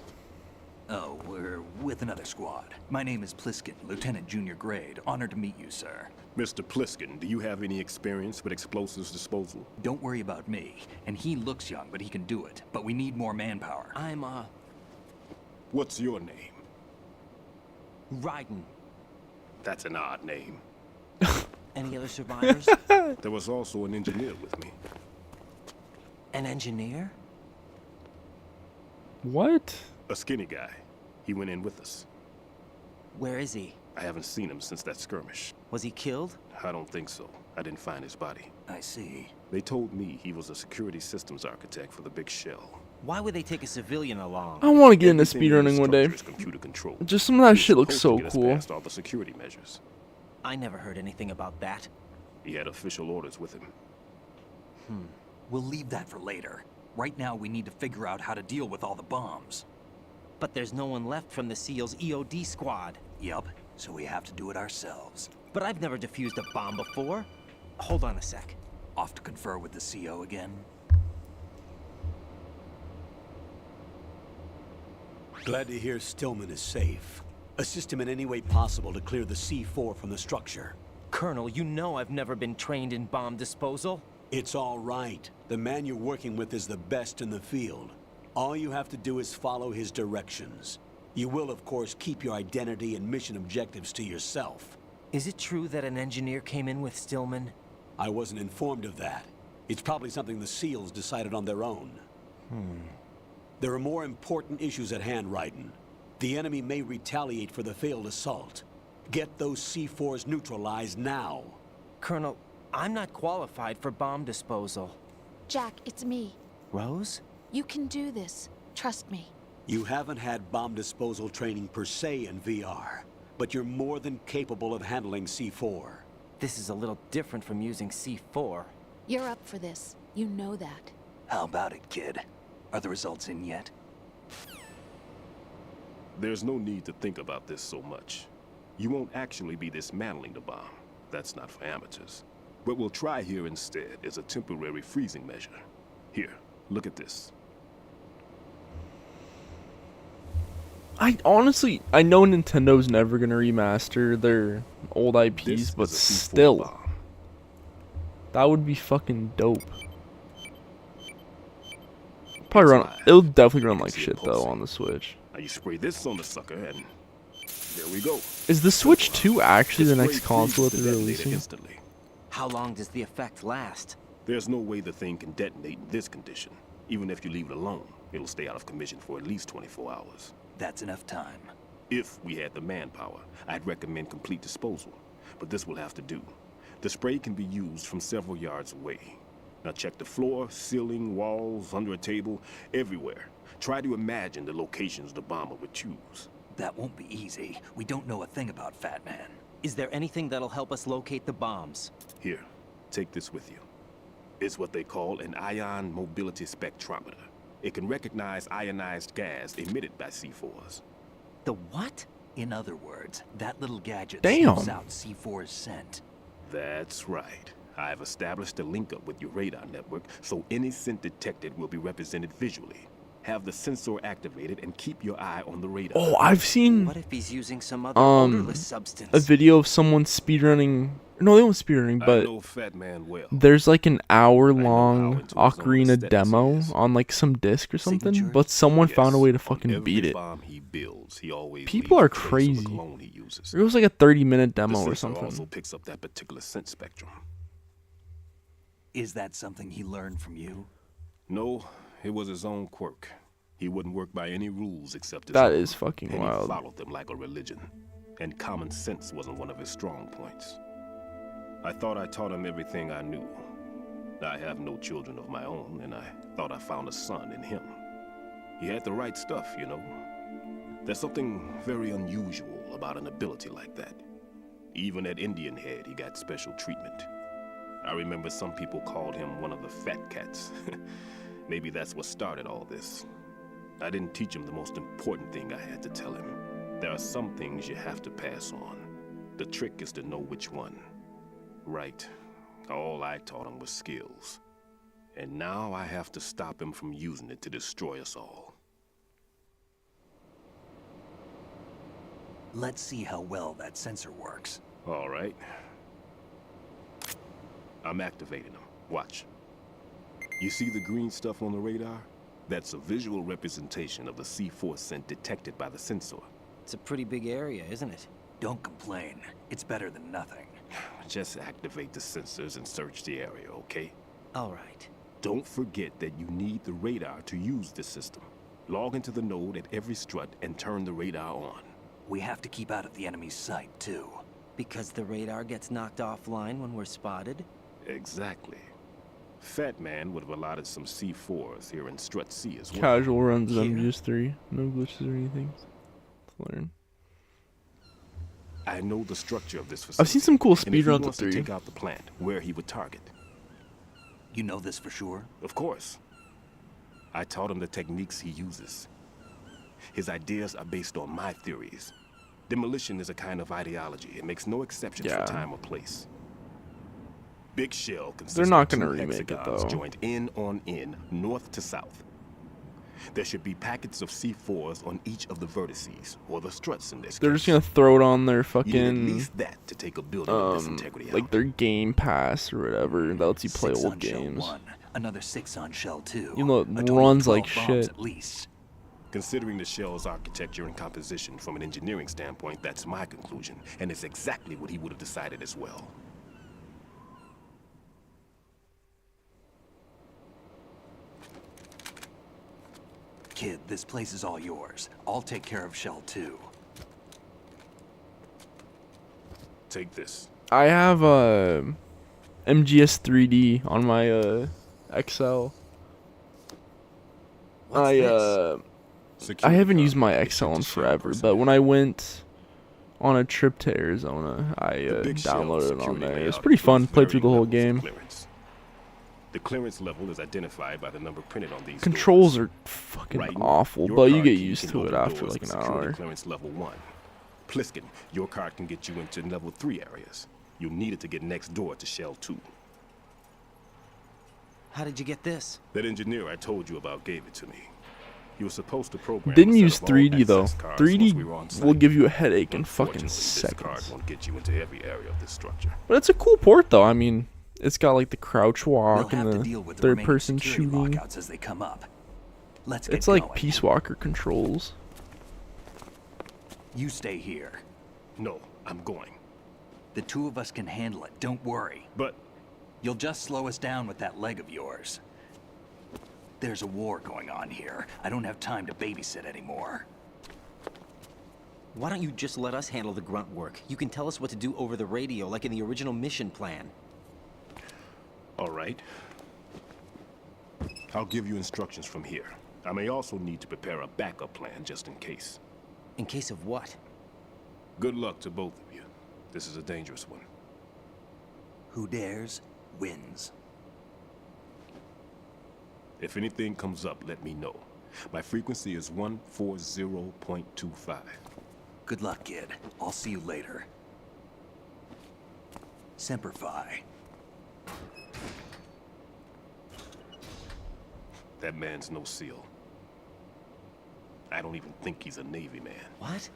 Oh, we're with another squad. My name is Pliskin, Lieutenant Junior Grade. Honored to meet you, sir. Mr. Pliskin, do you have any experience with explosives disposal? Don't worry about me. And he looks young, but he can do it. But we need more manpower. I'm, What's your name? Raiden. That's an odd name. Any other survivors? There was also an engineer with me. An engineer? What? A skinny guy. He went in with us. Where is he? I haven't seen him since that skirmish. Was he killed? I don't think so. I didn't find his body. I see. They told me he was a security systems architect for the big shell. Why would they take a civilian along? I want to get into Everything in his speedrunning one day. structure is computer controlled. Just some of that He was shit looks supposed so to get us cool. past all the security measures. I never heard anything about that. He had official orders with him. We'll leave that for later. Right now, we need to figure out how to deal with all the bombs. But there's no one left from the SEAL's EOD squad. Yup, so we have to do it ourselves. But I've never defused a bomb before. Hold on a sec. Off to confer with the CO again? Glad to hear Stillman is safe. Assist him in any way possible to clear the C4 from the structure. Colonel, you know I've never been trained in bomb disposal. It's all right. The man you're working with is the best in the field. All you have to do is follow his directions. You will, of course, keep your identity and mission objectives to yourself. Is it true that an engineer came in with Stillman? I wasn't informed of that. It's probably something the SEALs decided on their own. There are more important issues at hand, Raiden. The enemy may retaliate for the failed assault. Get those C4s neutralized now. Colonel, I'm not qualified for bomb disposal. Jack, it's me. Rose? You can do this. Trust me. You haven't had bomb disposal training per se in VR, but you're more than capable of handling C4. This is a little different from using C4. You're up for this. You know that. How about it, kid? Are the results in yet? There's no need to think about this so much. You won't actually be dismantling the bomb. That's not for amateurs. What we'll try here instead is a temporary freezing measure. Here, look at this. I honestly know Nintendo's never gonna remaster their old IPs, but still, that would be fucking dope. Probably run. It'll definitely run like shit though on the Switch. Now you spray this on the sucker, and there we go. Is the Switch 2 actually the next console that they're releasing? Instantly. How long does the effect last? There's no way the thing can detonate in this condition. Even if you leave it alone, it'll stay out of commission for at least 24 hours. That's enough time. If we had the manpower, I'd recommend complete disposal. But this will have to do. The spray can be used from several yards away. Now check the floor, ceiling, walls, under a table, everywhere. Try to imagine the locations the bomber would choose. That won't be easy. We don't know a thing about Fat Man. Is there anything that'll help us locate the bombs? Here, take this with you. It's what they call an ion mobility spectrometer. It can recognize ionized gas emitted by C4s. The what? In other words, that little gadget Damn. sniffs out C4's scent. That's right. I've established a link up with your radar network, so any scent detected will be represented visually. Have the sensor activated and keep your eye on the radar. Oh, I've seen What if he's using some other odorless substance? a video of someone speedrunning. No, they weren't speedrunning, I but know Fat Man well. there's like an hour-long into his own Ocarina aesthetics demo he is. on like some disc or something, Signature? but someone found a way to On fucking every beat it. bomb he builds, he always People leaves are a trace of the crazy. clone he uses. It was like a 30-minute The demo or sensor also something. picks up that particular scent spectrum. Is that something he learned from you? No, it was his own quirk. He wouldn't work by any rules except his That own, is fucking and wild. he followed them like a religion. And common sense wasn't one of his strong points. I thought I taught him everything I knew. I have no children of my own, and I thought I found a son in him. He had the right stuff, you know. There's something very unusual about an ability like that. Even at Indian Head, he got special treatment. I remember some people called him one of the fat cats. Maybe that's what started all this. I didn't teach him the most important thing I had to tell him. There are some things you have to pass on. The trick is to know which one. Right. All I taught him was skills. And now I have to stop him from using it to destroy us all. Let's see how well that sensor works. All right. I'm activating them. Watch. You see the green stuff on the radar? That's a visual representation of the C4 scent detected by the sensor. It's a pretty big area, isn't it? Don't complain. It's better than nothing. Just activate the sensors and search the area, okay? All right. Don't forget that you need the radar to use this system. Log into the node at every strut and turn the radar on. We have to keep out of the enemy's sight, too. Because the radar gets knocked offline when we're spotted? Exactly. Fat Man would have allotted some C4s here in Strut C as well. Casual runs of Here. MGS3. No glitches or anything. Let's learn. I know the structure of this facility. I've seen some cool and if he speedruns of wants to 3. take out the plant, where he would target. You know this for sure? Of course. I taught him the techniques he uses. His ideas are based on my theories. Demolition is a kind of ideology. It makes no exceptions Yeah. for time or place. Big Shell consists They're not of gonna two remake it, hexagons though. joined end on end, north to south. There should be packets of C4s on each of the vertices, or the struts in this They're case. just gonna throw it on their You need at fucking least that to take a building of this integrity like out. their Game Pass or whatever that lets you play 6 old on shell games. 1, another 6 on shell 2. You know, it A total of runs 12 like bombs shit. At least. Considering the shell's architecture and composition from an engineering standpoint, that's my conclusion, and it's exactly what he would have decided as well. Kid, this place is all yours. I'll take care of Shell 2. Take this. I have MGS 3D on my XL. I haven't used my XL in forever, but when I went on a trip to Arizona, I downloaded it on there. It's pretty fun. Played through the whole game. The clearance level is identified by the number printed on these Controls doors. are fucking awful, but you get used to it after like an hour. Clearance level 1. Pliskin, your card can get you into level 3 areas. You'll need it to get next door to Shell 2. How did you get this? That engineer I told you about gave it to me. He was supposed to program. Didn't use 3D though. 3D will give you a headache in fucking seconds. This card won't get you into every area of this structure. But it's a cool port though. I mean, it's got like the crouch walk and the third-person shooting. As they come up. Let's it's get like going. Peace Walker controls. You stay here. No, I'm going. The two of us can handle it. Don't worry. But you'll just slow us down with that leg of yours. There's a war going on here. I don't have time to babysit anymore. Why don't you just let us handle the grunt work? You can tell us what to do over the radio, like in the original mission plan. All right. I'll give you instructions from here. I may also need to prepare a backup plan just in case. In case of what? Good luck to both of you. This is a dangerous one. Who dares, wins. If anything comes up, let me know. My frequency is 140.25. Good luck, kid. I'll see you later. Semper Fi. That man's no SEAL. I don't even think he's a Navy man. What?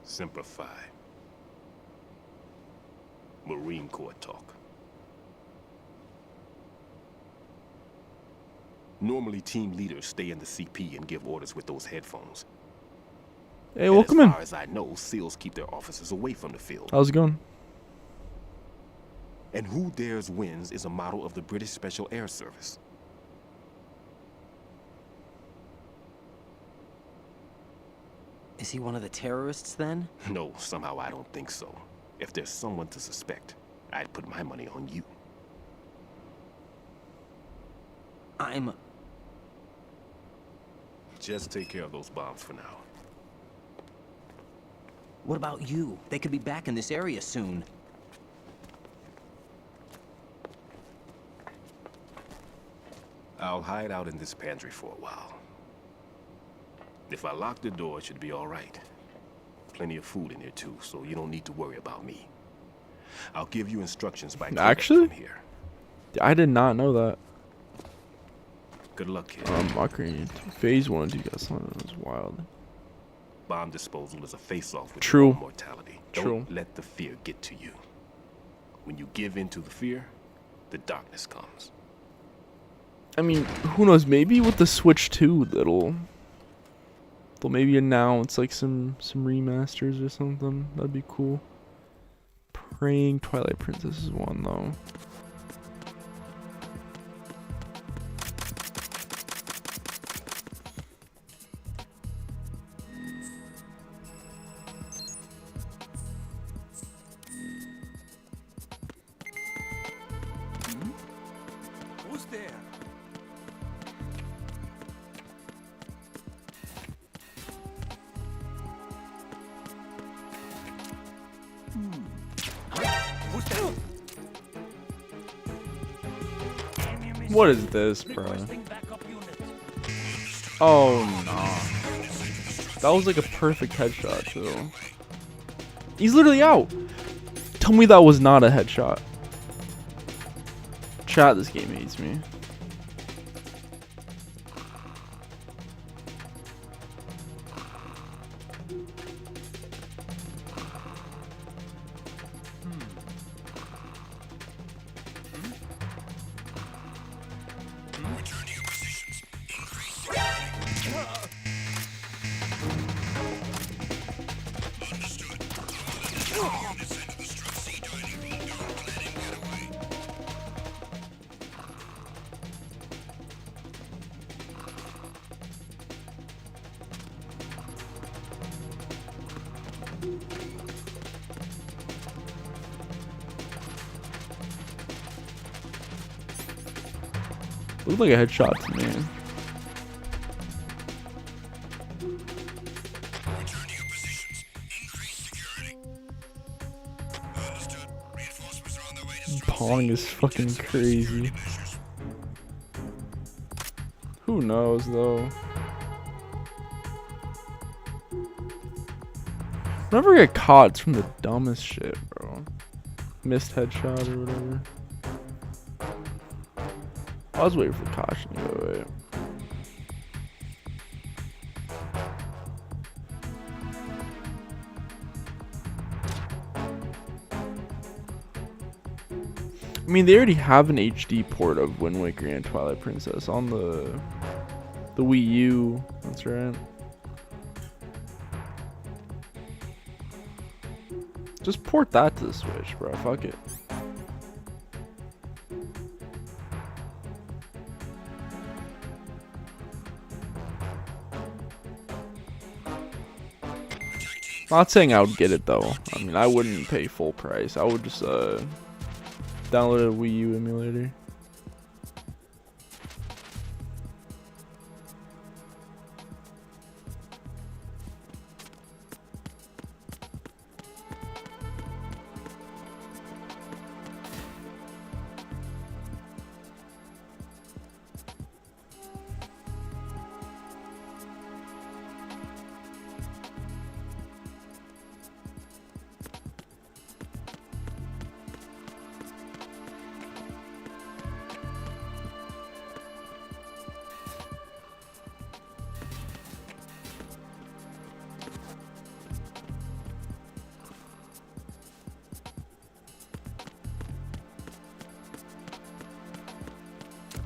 Semper Fi. Marine Corps talk. Normally, team leaders stay in the CP and give orders with those headphones. Hey, welcome in. As far as I know, SEALs keep their officers away from the field. How's it going? And Who Dares Wins is a model of the British Special Air Service. Is he one of the terrorists then? No, somehow I don't think so. If there's someone to suspect, I'd put my money on you. Just take care of those bombs for now. What about you? They could be back in this area soon. I'll hide out in this pantry for a while. If I lock the door, it should be all right. Plenty of food in here too, so you don't need to worry about me. I'll give you instructions by Actually, from here. I did not know that. Good luck, kid. Mockery. Phase 1 of Degassing is wild. Bomb disposal is a face-off with True. your own mortality. True. Don't let the fear get to you. When you give in to the fear, the darkness comes. I mean, who knows? Maybe with the Switch 2, they'll maybe announce like some remasters or something. That'd be cool. Praying Twilight Princess is one though. Who's there? Who's there? What is this, bro? Oh no. That was like a perfect headshot too. He's literally out. Tell me that was not a headshot. Chat, this game hates me. Looked like a headshot to me. Pong is fucking crazy. Who knows though? Whenever I get caught, it's from the dumbest shit, bro. Missed headshot or whatever. I was waiting for caution to go away. I mean, they already have an HD port of Wind Waker and Twilight Princess on the Wii U. That's right. Just port that to the Switch, bro. Fuck it. Not saying I would get it though. I mean, I wouldn't pay full price. I would just download a Wii U emulator.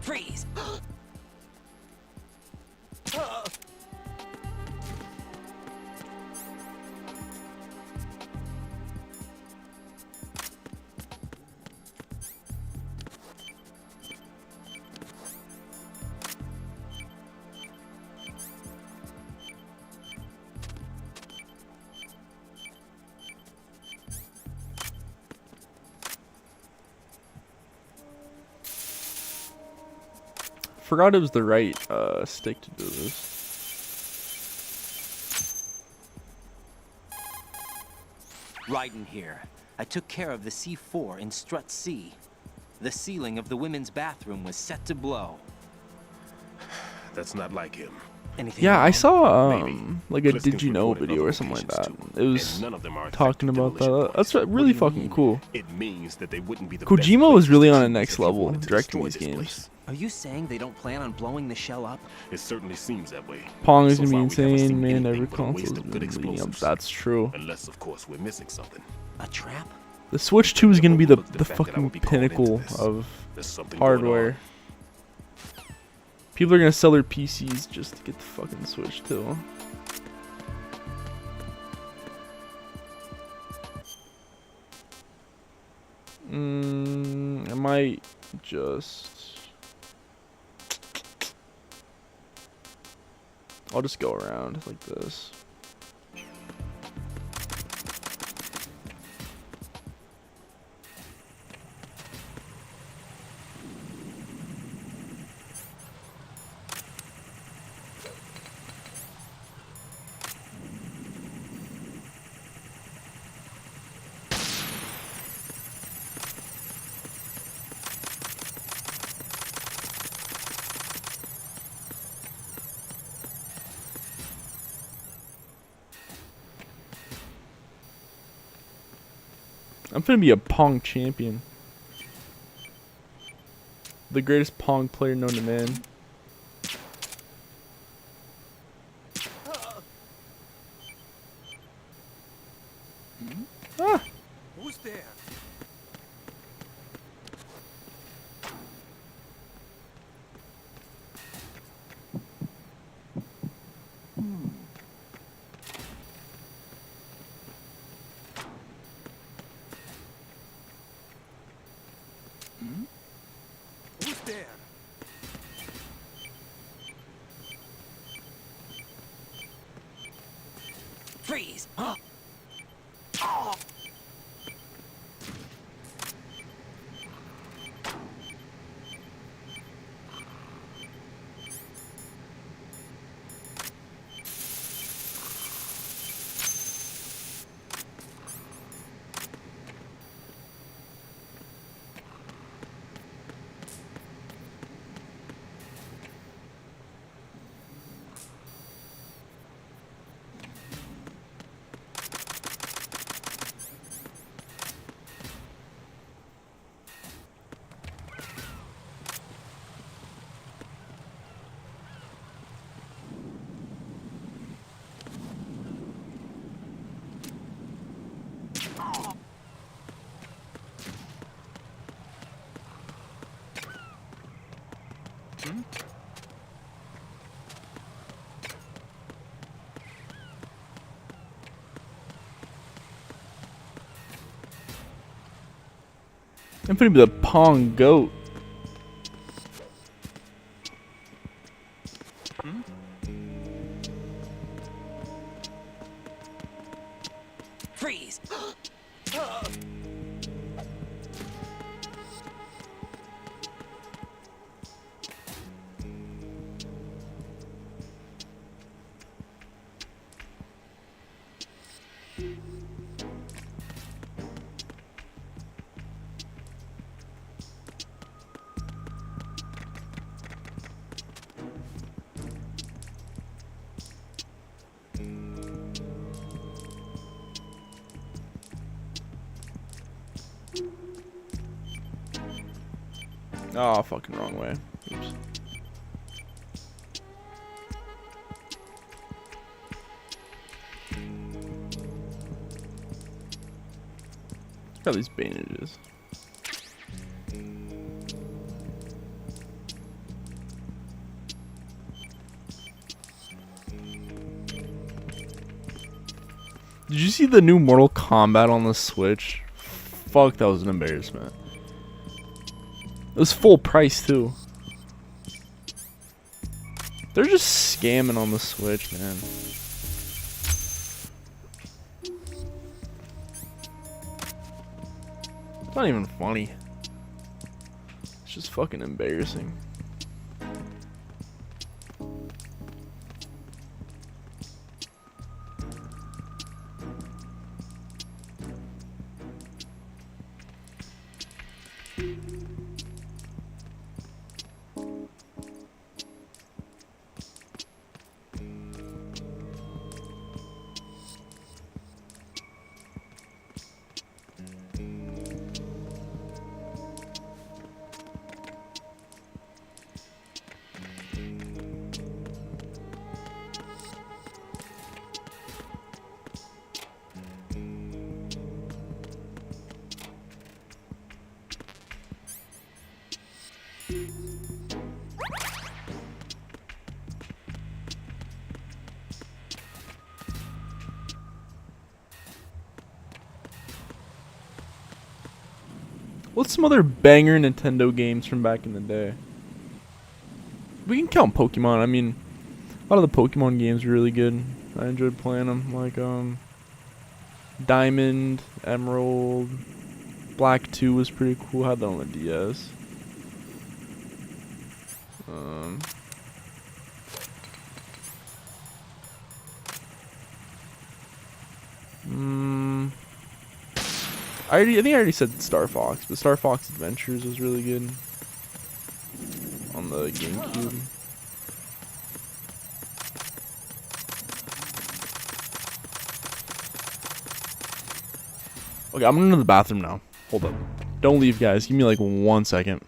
Freeze! Forgot it was the right stick to do this. Raiden here. I took care of the C4 in Strut C. The ceiling of the women's bathroom was set to blow. That's not like him. Anything Yeah, I wrong? saw like a Clifton's Did You Know reported video or other something like locations, that. too, It and was none of them are talking effective about demolition that. That's really fucking cool. It means that they wouldn't be the Kojima best was really places on to a choose next if you level wanted to directing destroy these this games. place. Are you saying they don't plan on blowing the shell up? It certainly seems that way. Pong is So gonna be far, we haven't insane, seen man. anything Every but a waste console is of good gonna be bleeding up. explosives. That's true. Unless, of course, we're missing something. A trap? The Switch 2 is gonna be the Overlook the fact that I fucking would be called into pinnacle this. of There's something going hardware. on. People are gonna sell their PCs just to get the fucking Switch 2. I might just... I'll just go around like this. I'm finna be a Pong champion. The greatest Pong player known to man. Ah! Who's there? Who's there? Freeze! I'm finna be the Pong goat. Freeze! Oh, fucking wrong way. Oops. Look at these bandages. Did you see the new Mortal Kombat on the Switch? Fuck, that was an embarrassment. It was full price too. They're just scamming on the Switch, man. It's not even funny. It's just fucking embarrassing. What's some other banger Nintendo games from back in the day? We can count Pokemon. I mean, a lot of the Pokemon games are really good. I enjoyed playing them. Like, Diamond, Emerald, Black 2 was pretty cool. Had that on the DS. I think I already said Star Fox, but Star Fox Adventures was really good on the GameCube. Okay, I'm going to the bathroom now. Hold up. Don't leave, guys. Give me like 1 second.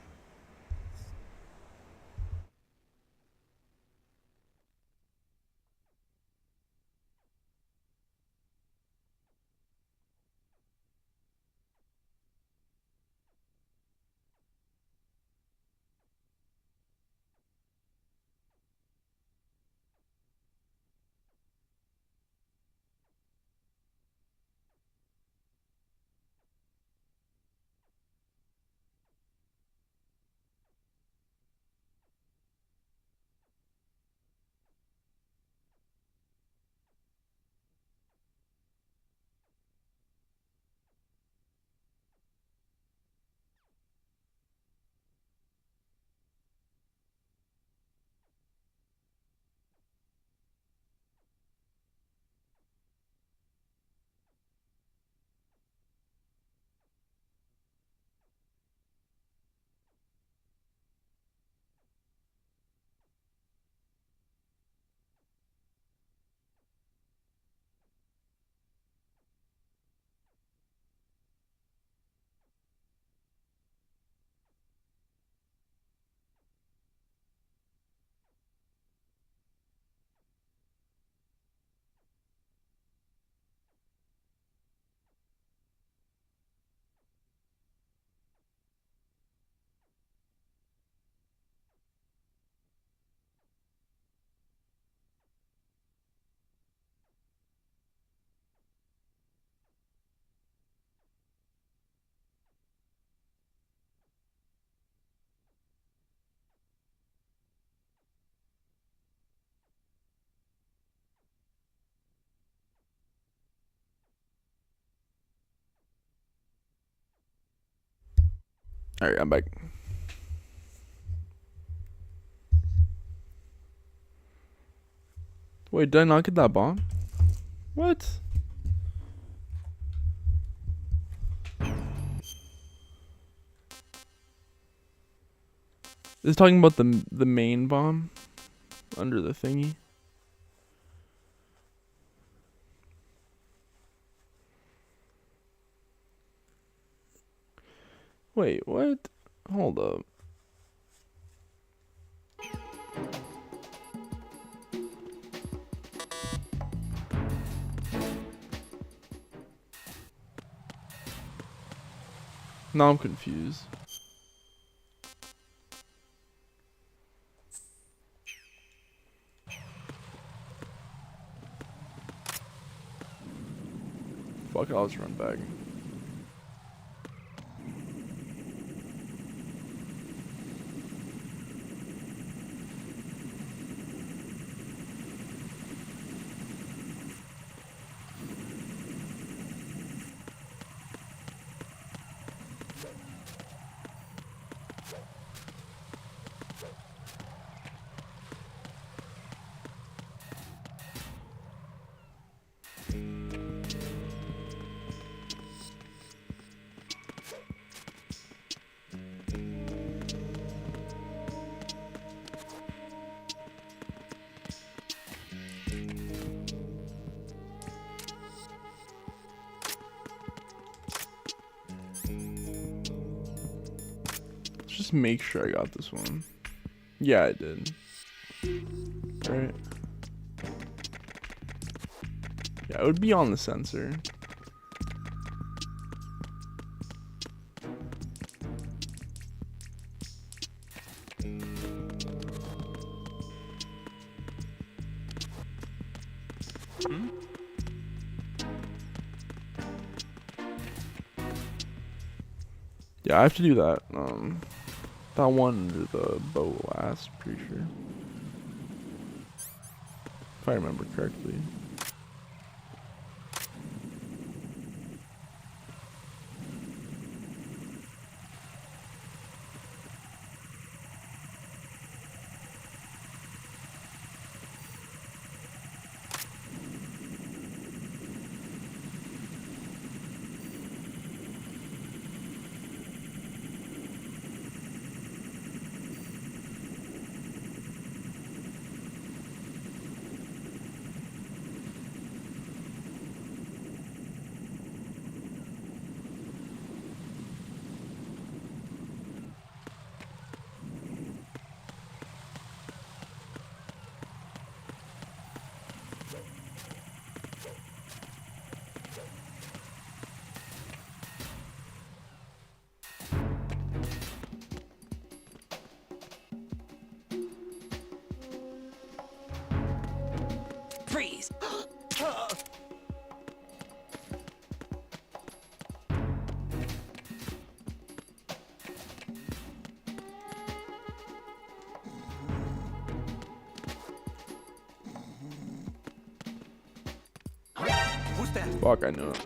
Alright, I'm back. Wait, did I not get that bomb? What? Is talking about the main bomb under the thingy. Wait, what? Hold up. Now I'm confused. Fuck it, I'll just run back. Just make sure I got this one. Yeah, I did. Right. Yeah, it would be on the sensor. Yeah, I have to do that. That one under the bow last, pretty sure. If I remember correctly. Freeze! Who's that? Fuck, I know it.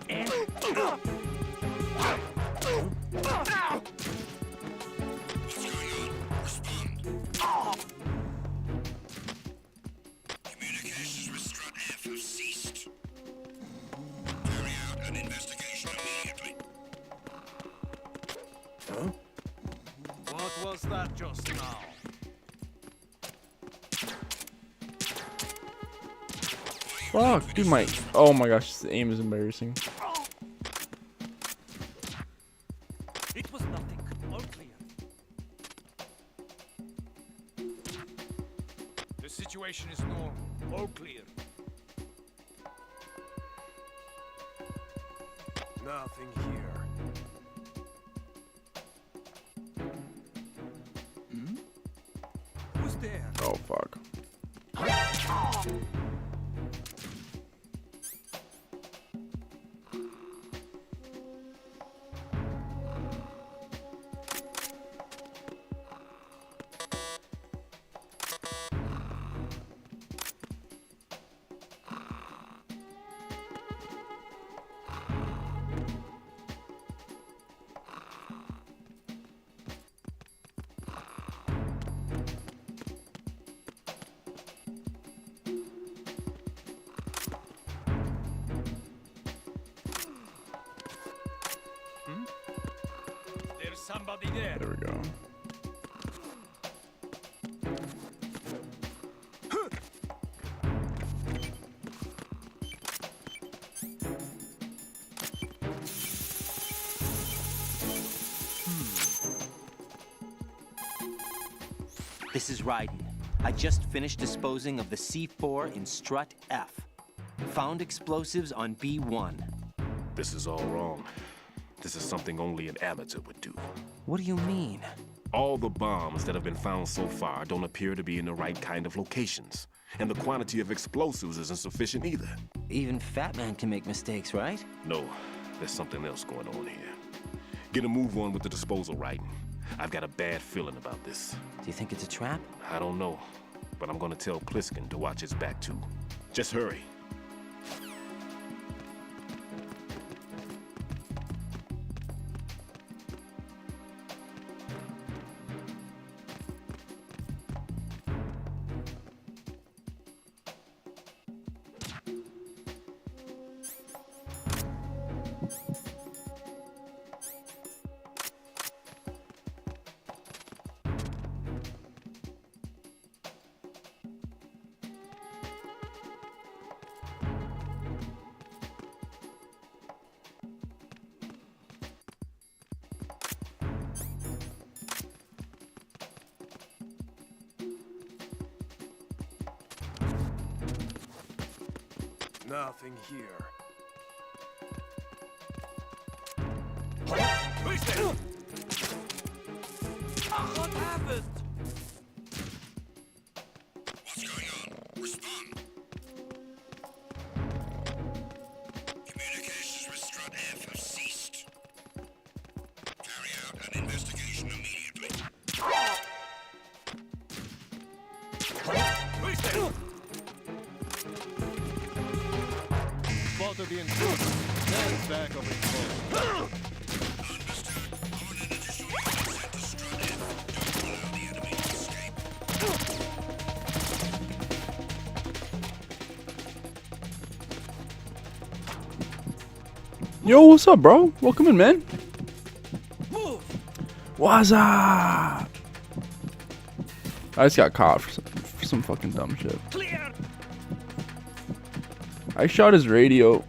Communications with Strut F have ceased. Carry out an investigation immediately. Huh? What was that just now? Fuck, dude, oh my gosh, this aim is embarrassing. It was nothing. All clear. The situation is normal. All clear. Nothing here. Who's there? Oh fuck. There we go. This is Raiden. I just finished disposing of the C4 in Strut F. Found explosives on B1. This is all wrong. This is something only an amateur would do. What do you mean? All the bombs that have been found so far don't appear to be in the right kind of locations. And the quantity of explosives isn't sufficient either. Even Fat Man can make mistakes, right? No, there's something else going on here. Get a move on with the disposal, Raiden. I've got a bad feeling about this. Do you think it's a trap? I don't know, but I'm gonna tell Pliskin to watch his back too. Just hurry. Nothing here. Who's there? What happened? What's going on? Respond. Communications with Strut F have ceased. Carry out an investigation immediately. Who's there? Spotted the intruder. Stand back over the Understood. On an additional unit sent to Strut F. Don't allow the enemy to escape. Yo, what's up, bro? Welcome in, man. Move! What's up? I just got caught for some fucking dumb shit. Clear! I shot his radio,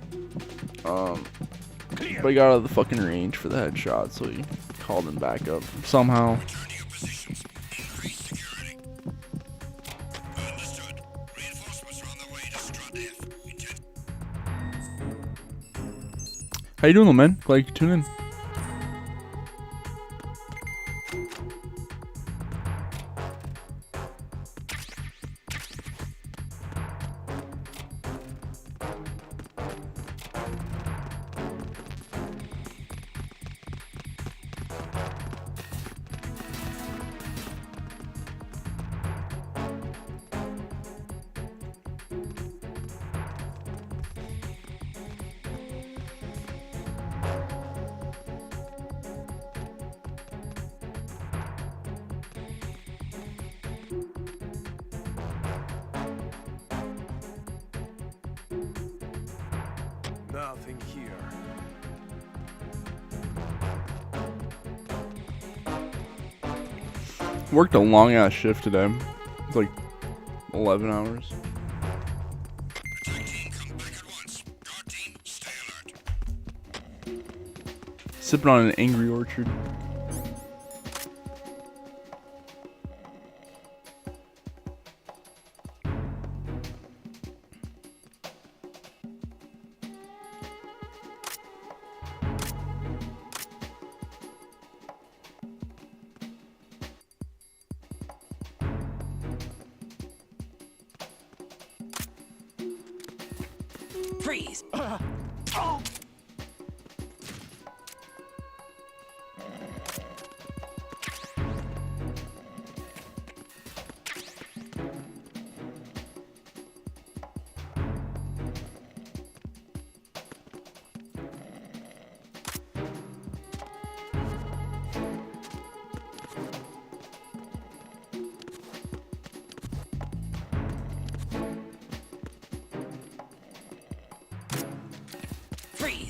but he got out of the fucking range for the headshot, so he called him back up somehow. Return to your positions. Increase security. Understood. Reinforcements are on their way to Strut F. Intent. How you doing, little man? Glad you could tune in. Nothing here. Worked a long ass shift today. It's like 11 hours. Attack team, come back at once. Guard team, stay alert. Sipping on an Angry Orchard. Freeze! Freeze!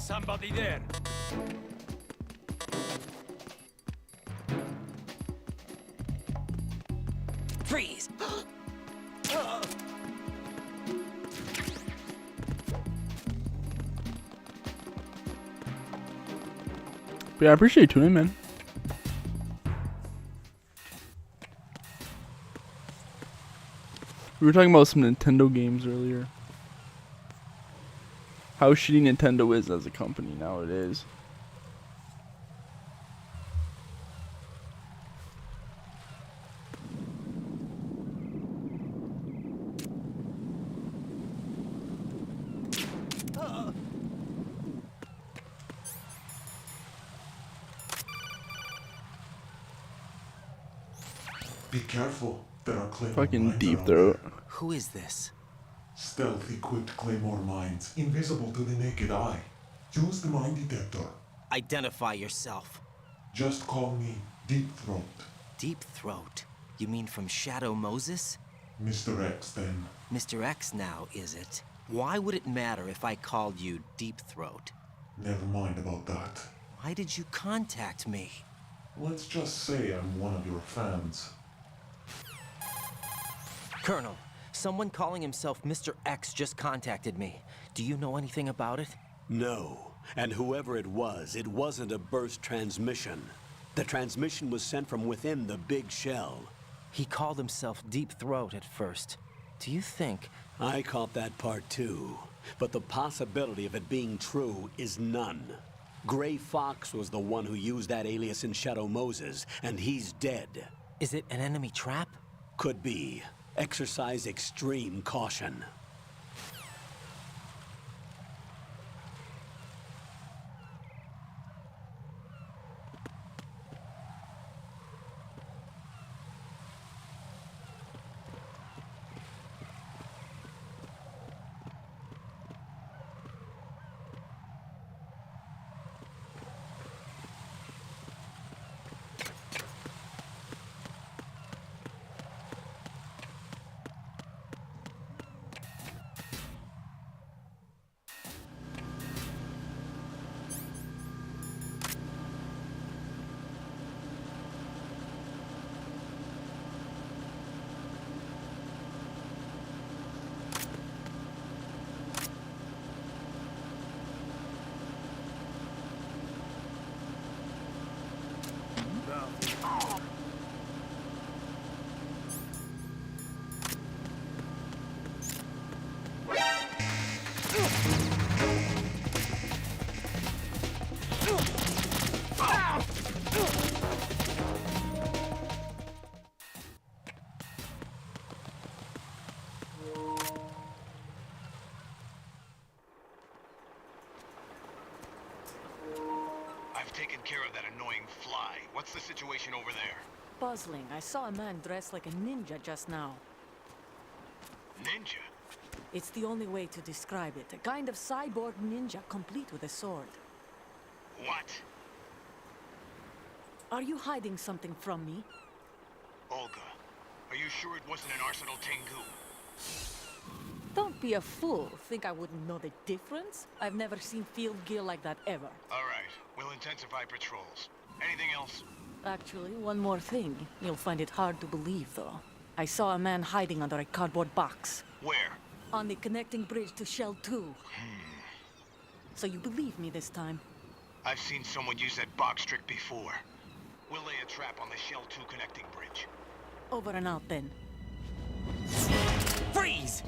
somebody there. Freeze! But yeah, I appreciate you tuning in, man. We were talking about some Nintendo games earlier. How shitty Nintendo is as a company nowadays. Be careful. There are claymore Fucking mines Deep around Throat. there. Who is this? Stealth-equipped claymore mines, invisible to the naked eye. Use the mine detector. Identify yourself. Just call me Deep Throat. Deep Throat? You mean from Shadow Moses? Mr. X, then. Mr. X now, is it? Why would it matter if I called you Deep Throat? Never mind about that. Why did you contact me? Let's just say I'm one of your fans. Colonel, someone calling himself Mr. X just contacted me. Do you know anything about it? No. And whoever it wasn't a burst transmission. The transmission was sent from within the big shell. He called himself Deep Throat at first. Do you think... I caught that part too. But the possibility of it being true is none. Gray Fox was the one who used that alias in Shadow Moses, and he's dead. Is it an enemy trap? Could be. Exercise extreme caution. Taking care of that annoying fly. What's the situation over there? Puzzling. I saw a man dressed like a ninja just now. Ninja? It's the only way to describe it. A kind of cyborg ninja, complete with a sword. What? Are you hiding something from me? Olga, are you sure it wasn't an Arsenal Tengu? Don't be a fool. Think I wouldn't know the difference? I've never seen field gear like that ever. All right. We'll intensify patrols. Anything else? Actually, one more thing. You'll find it hard to believe, though. I saw a man hiding under a cardboard box. Where? On the connecting bridge to Shell 2. So you believe me this time? I've seen someone use that box trick before. We'll lay a trap on the Shell 2 connecting bridge. Over and out, then. Freeze!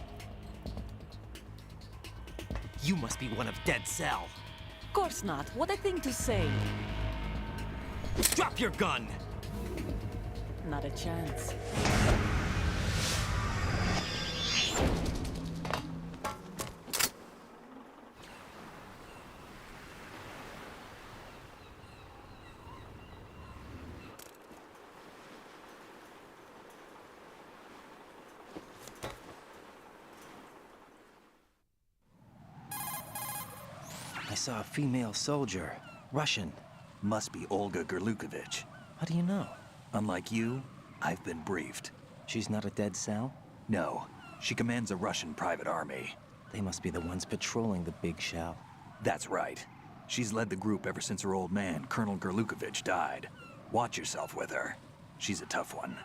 You must be one of Dead Cell. Of course not. What a thing to say. Drop your gun! Not a chance. I saw a female soldier. Russian. Must be Olga Gerlukovich. How do you know? Unlike you, I've been briefed. She's not a Dead Cell? No. She commands a Russian private army. They must be the ones patrolling the big shell. That's right. She's led the group ever since her old man, Colonel Gerlukovich, died. Watch yourself with her. She's a tough one.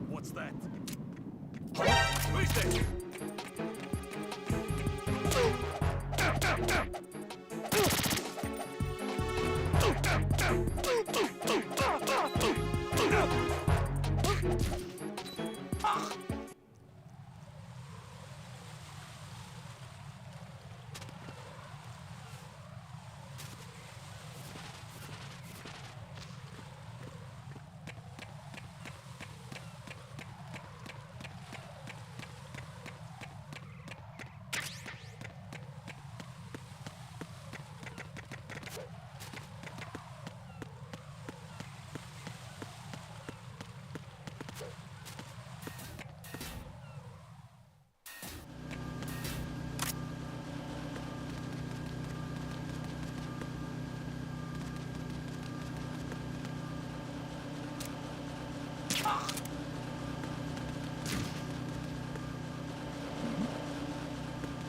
What's that? Who is that?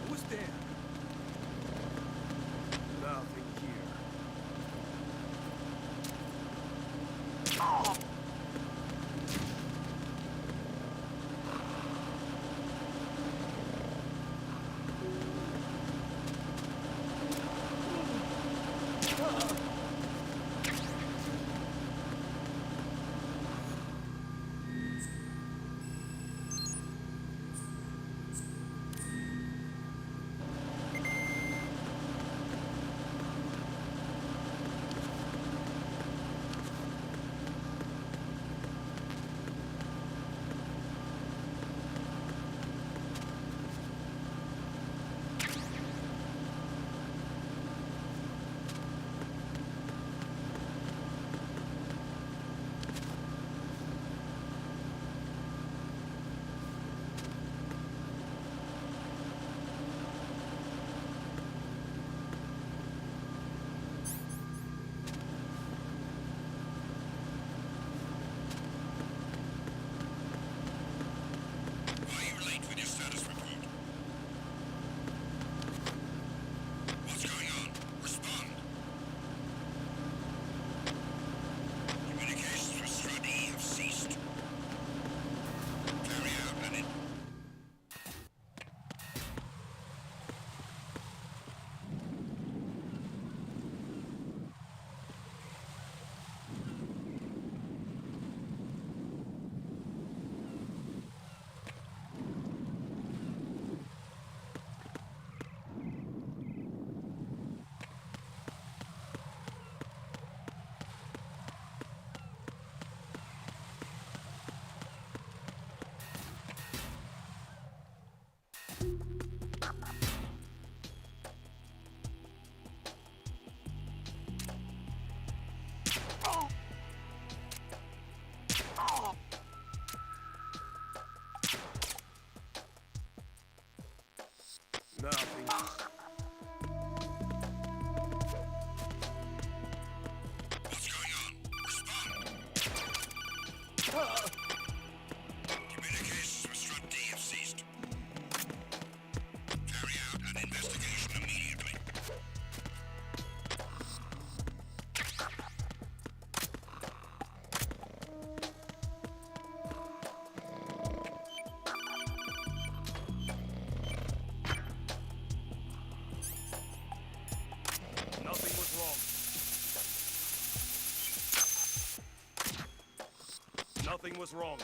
Who's there? Nothing here. Nothing. What's going on? Respond. Communications with Strut D have ceased. Carry out an investigation immediately. Nothing was wrong. Nothing was wrong.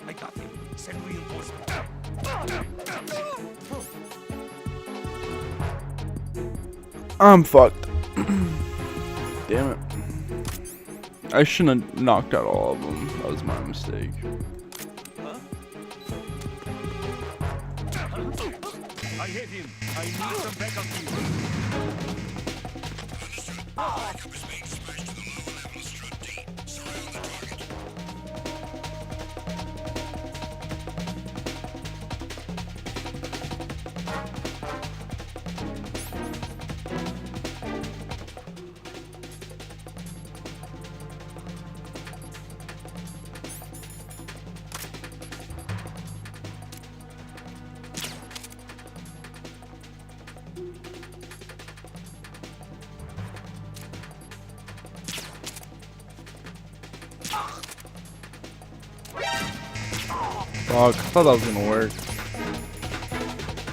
I got him. Send reinforcements. I'm fucked. Damn it. I shouldn't have knocked out all of them. That was my mistake. I hit him. I need some backup here. Backup is being dispatched to the lower level of Strut D. Surround the target. Fuck, I thought that was gonna work.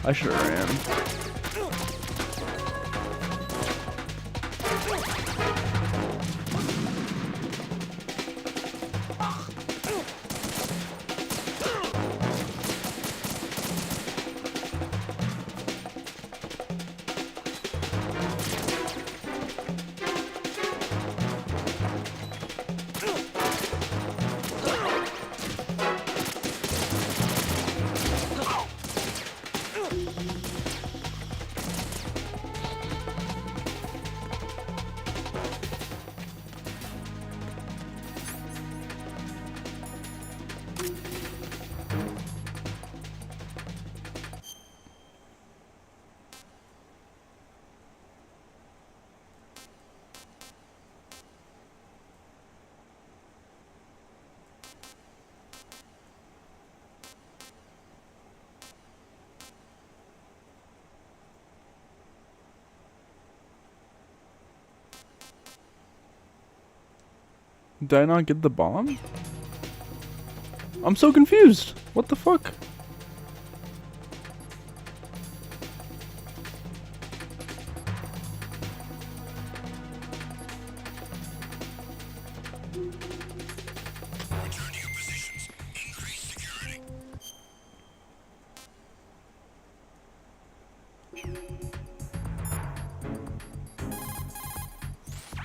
I should have ran. Did I not get the bomb? I'm so confused. What the fuck? Return to your positions. Increase security.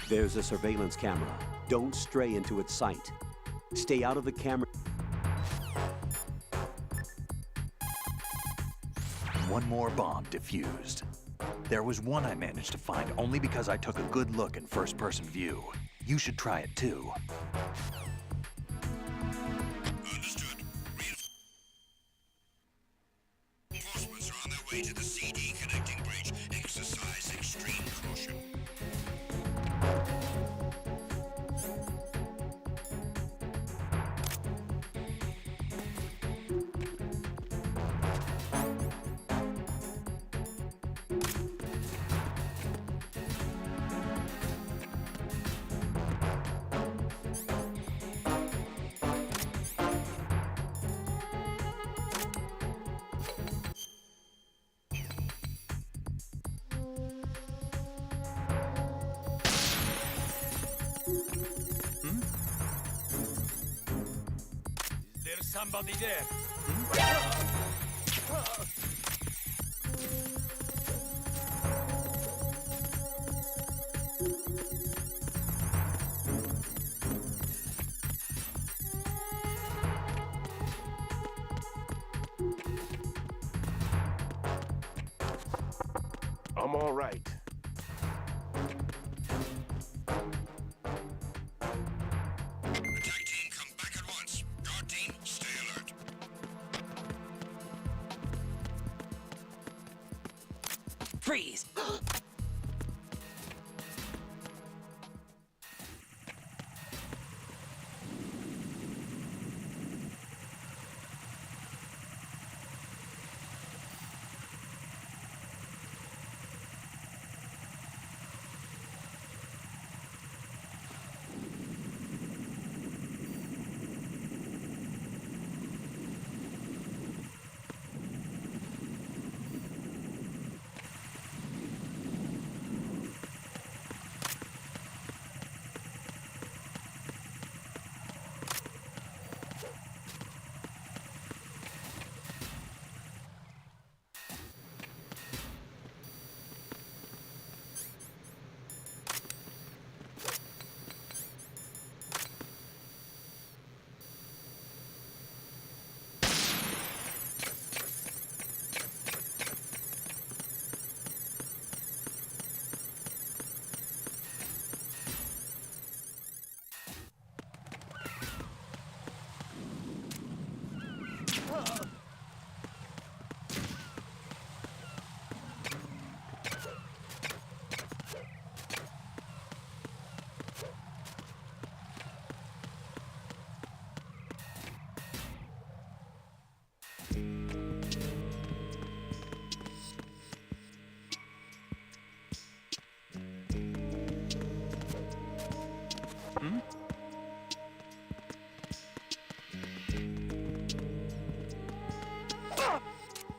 There's a surveillance camera. Don't stray into its sight. Stay out of the camera. One more bomb defused. There was one I managed to find only because I took a good look in first-person view. You should try it too. Understood. Reinforcements are on their way to the CD connecting bridge. Exercise extreme caution. There's somebody there. I'm all right. Attack team Freeze!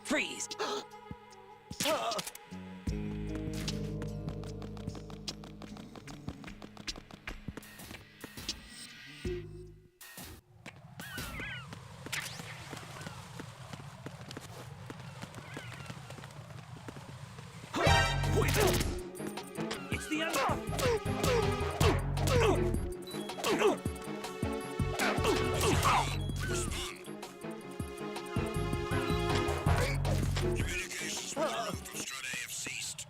Freeze! It's the end. Communications with the route to Strade have ceased.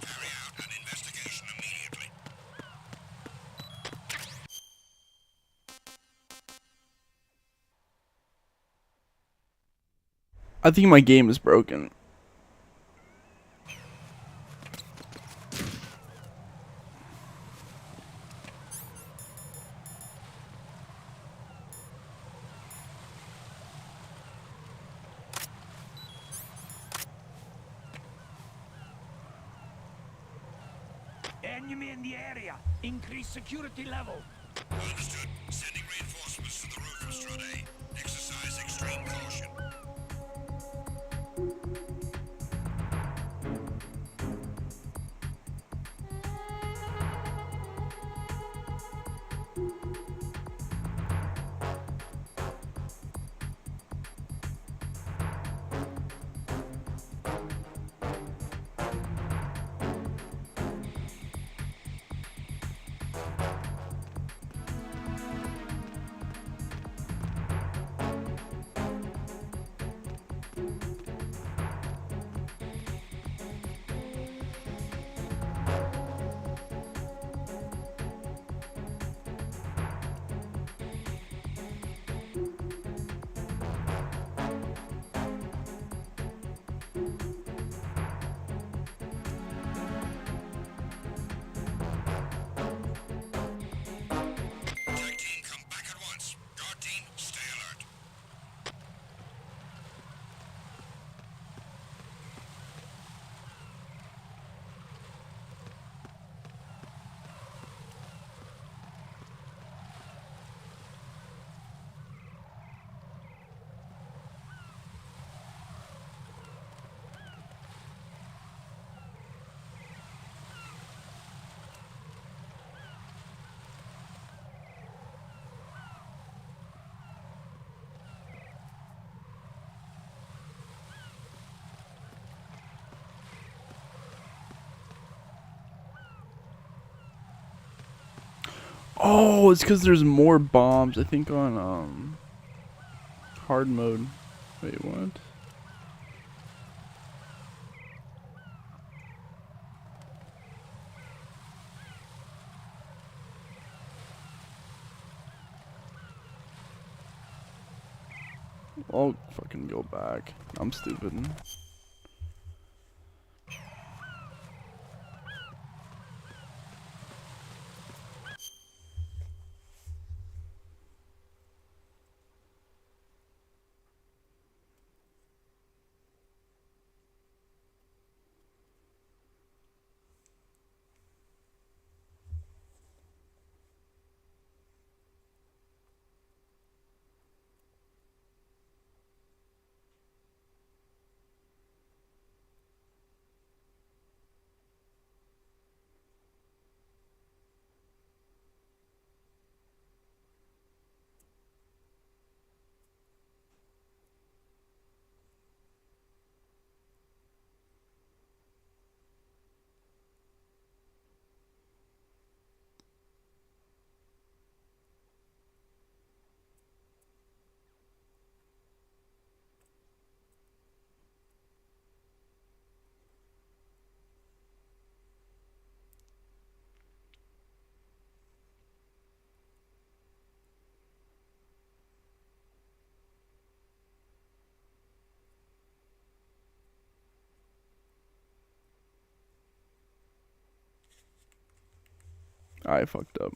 Carry out an investigation immediately. I think my game is broken. Enemy in the area. Increase security level. Understood. Sending reinforcements to the route from Strade. Exercise extreme caution. Oh, it's because there's more bombs, I think, on hard mode. Wait, what? I'll fucking go back. I'm stupid. I fucked up.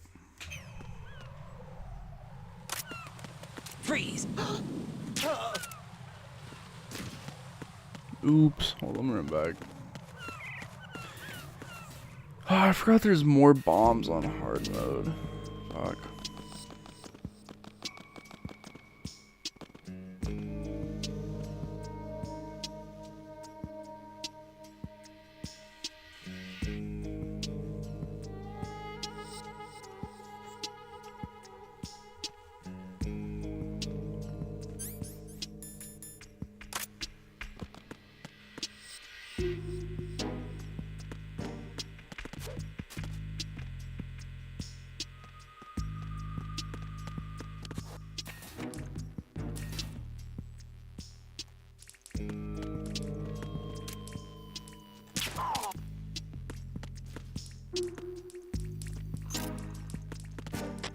Freeze! Oops. Hold on, I'm back. Oh, I forgot there's more bombs on hard mode. Fuck.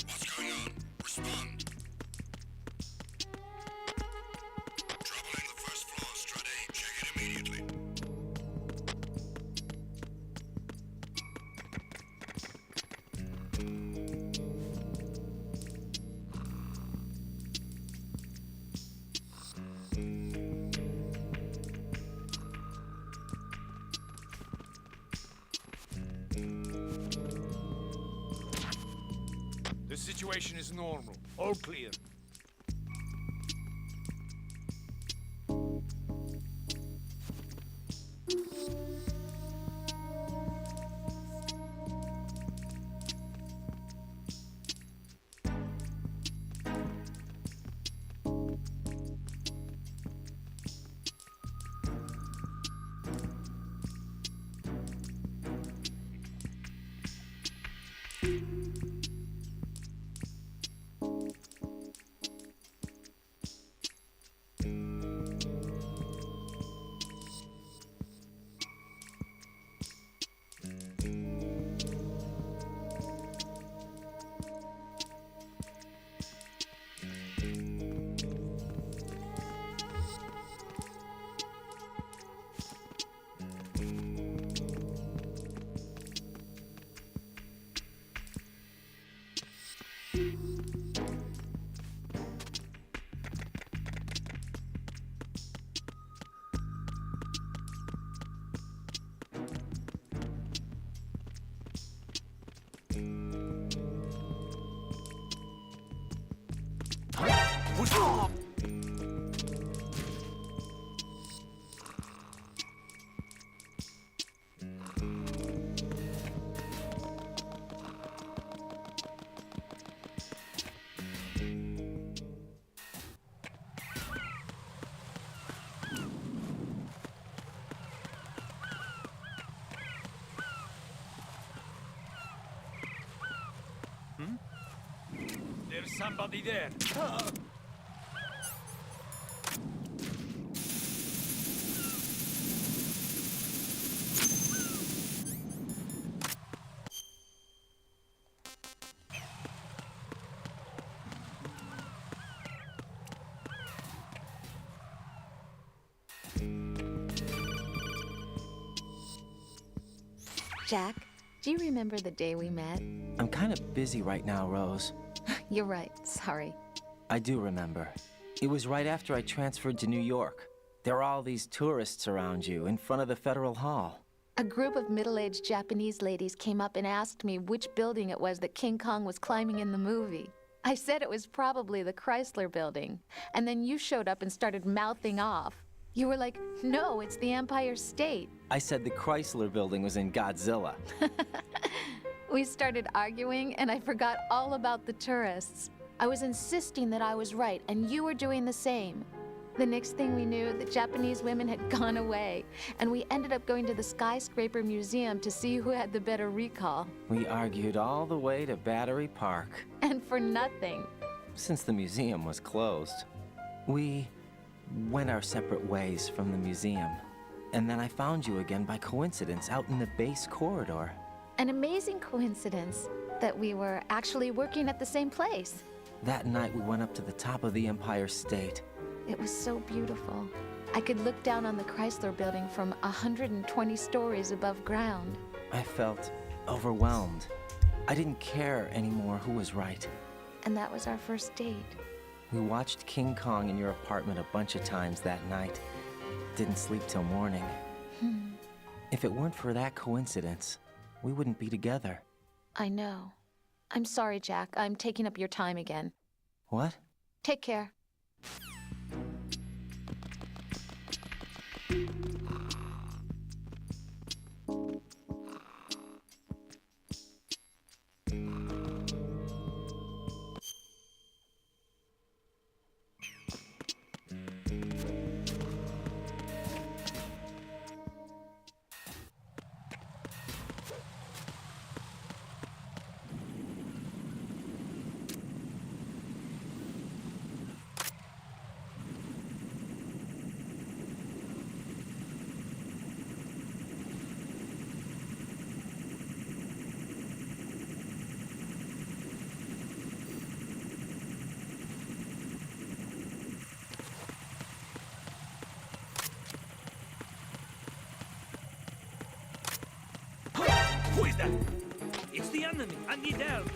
What's going on? Respond. Trouble in the first floor, Strade. Check it immediately. The situation is normal. All clear. There's somebody there. Jack, do you remember the day we met? I'm kind of busy right now, Rose. You're right, sorry. I do remember. It was right after I transferred to New York. There are all these tourists around you in front of the Federal Hall. A group of middle-aged Japanese ladies came up and asked me which building it was that King Kong was climbing in the movie. I said it was probably the Chrysler Building, and then you showed up and started mouthing off. You were like, no, it's the Empire State. I said the Chrysler Building was in Godzilla. We started arguing, and I forgot all about the tourists. I was insisting that I was right, and you were doing the same. The next thing we knew, the Japanese women had gone away, and we ended up going to the Skyscraper Museum to see who had the better recall. We argued all the way to Battery Park. And for nothing. Since the museum was closed, we went our separate ways from the museum. And then I found you again by coincidence out in the base corridor. An amazing coincidence that we were actually working at the same place. That night we went up to the top of the Empire State. It was so beautiful. I could look down on the Chrysler Building from 120 stories above ground. I felt overwhelmed. I didn't care anymore who was right. And that was our first date. We watched King Kong in your apartment a bunch of times that night. Didn't sleep till morning. If it weren't for that coincidence, we wouldn't be together. I know. I'm sorry, Jack. I'm taking up your time again. What? Take care. Who is that? It's the enemy. I need help.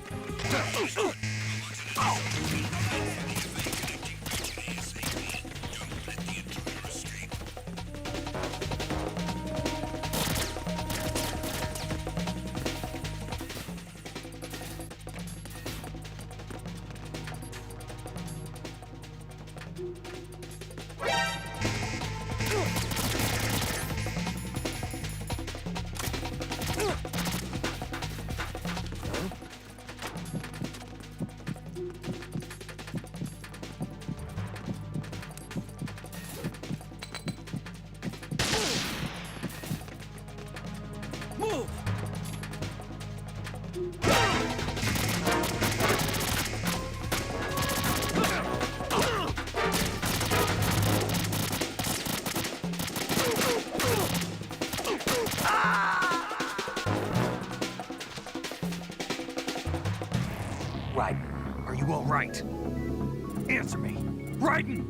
Move! Raiden, are you all right? Answer me. Raiden!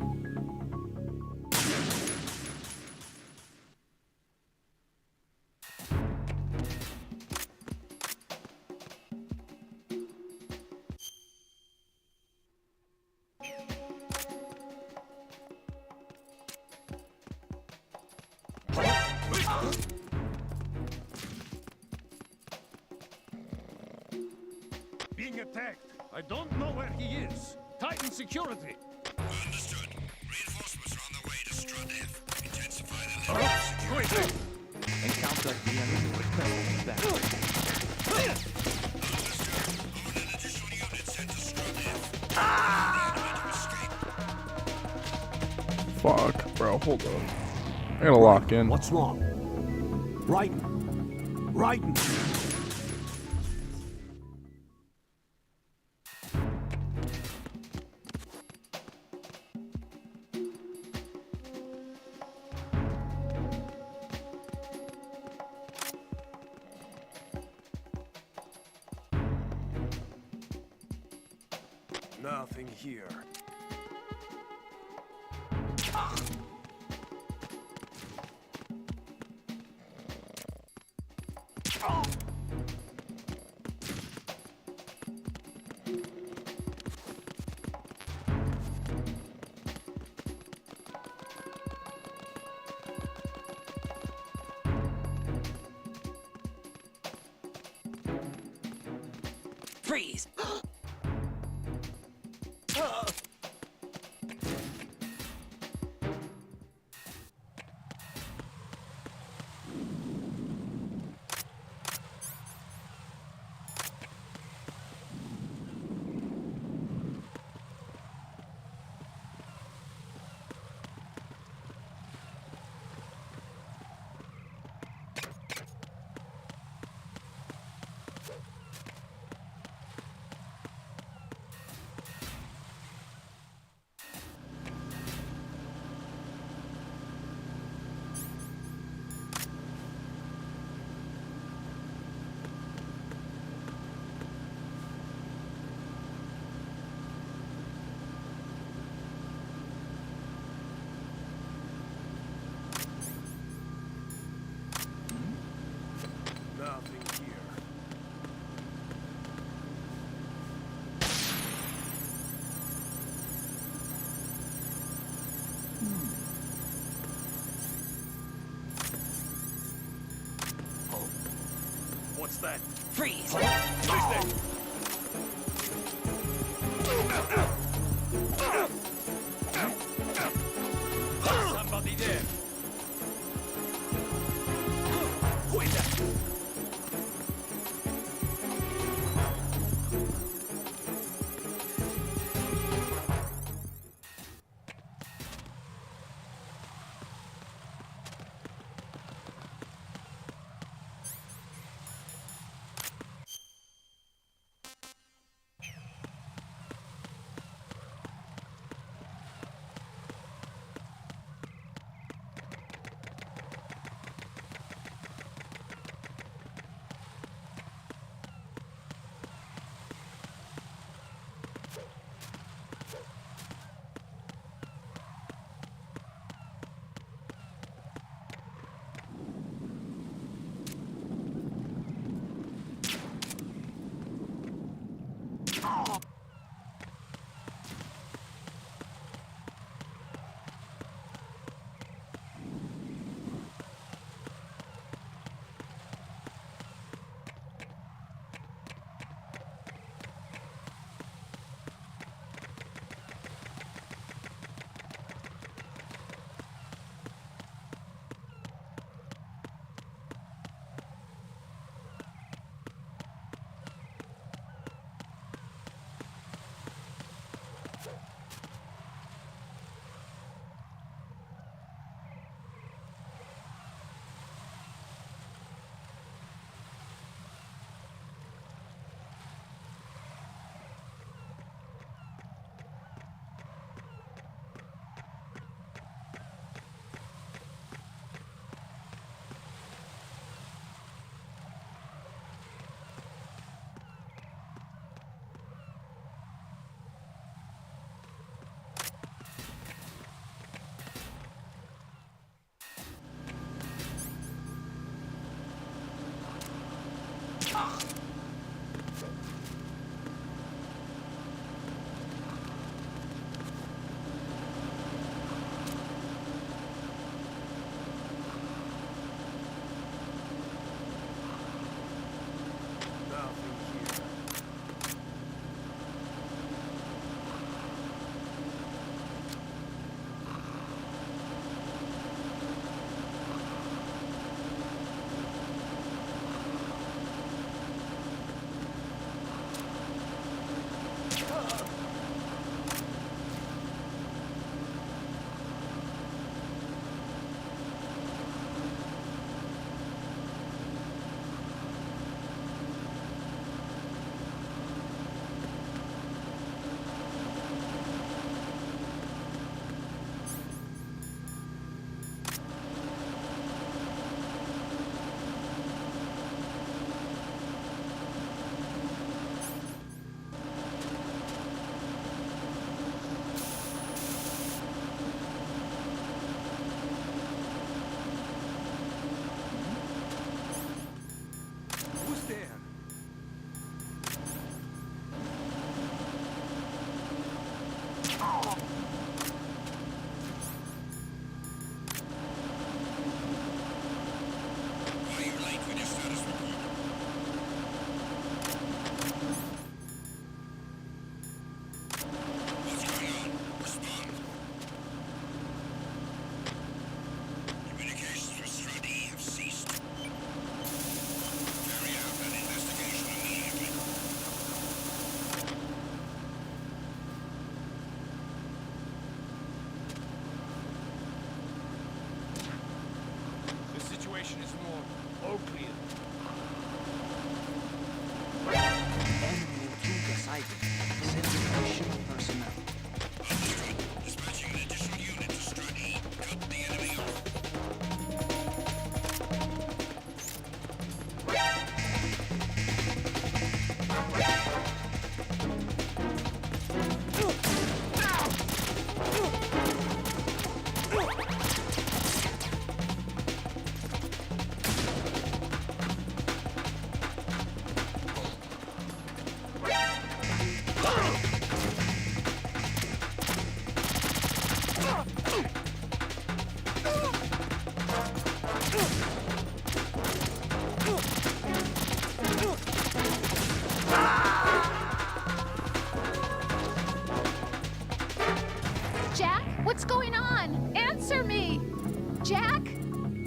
Being attacked. I don't know where he is. Titan security. Understood. Reinforcements are on their way to Strut F. Intensify the level of security. Quick! Encounter the enemy with presence back. Understood. Own an additional unit sent to Strut F. Escape. Fuck, bro, hold up. I gotta lock in. What's wrong? Raiden! Raiden! Nothing here. Freeze! What's that? Freeze! Somebody there. Who is that?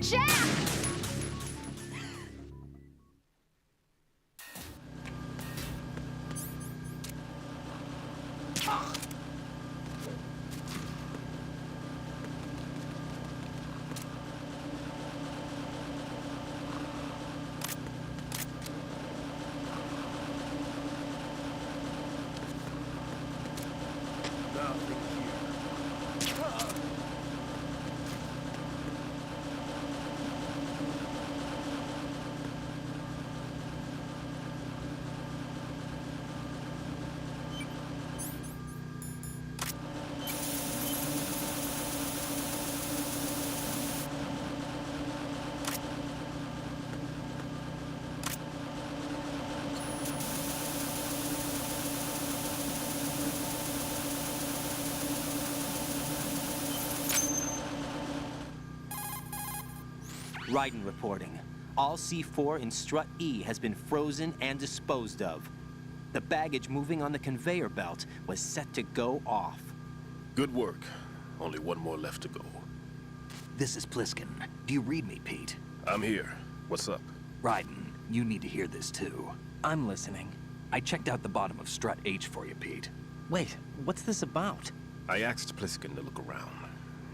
Jack! Raiden reporting. All C4 in Strut E has been frozen and disposed of. The baggage moving on the conveyor belt was set to go off. Good work. Only one more left to go. This is Pliskin. Do you read me, Pete? I'm here. What's up? Raiden, you need to hear this too. I'm listening. I checked out the bottom of Strut H for you, Pete. Wait, what's this about? I asked Pliskin to look around.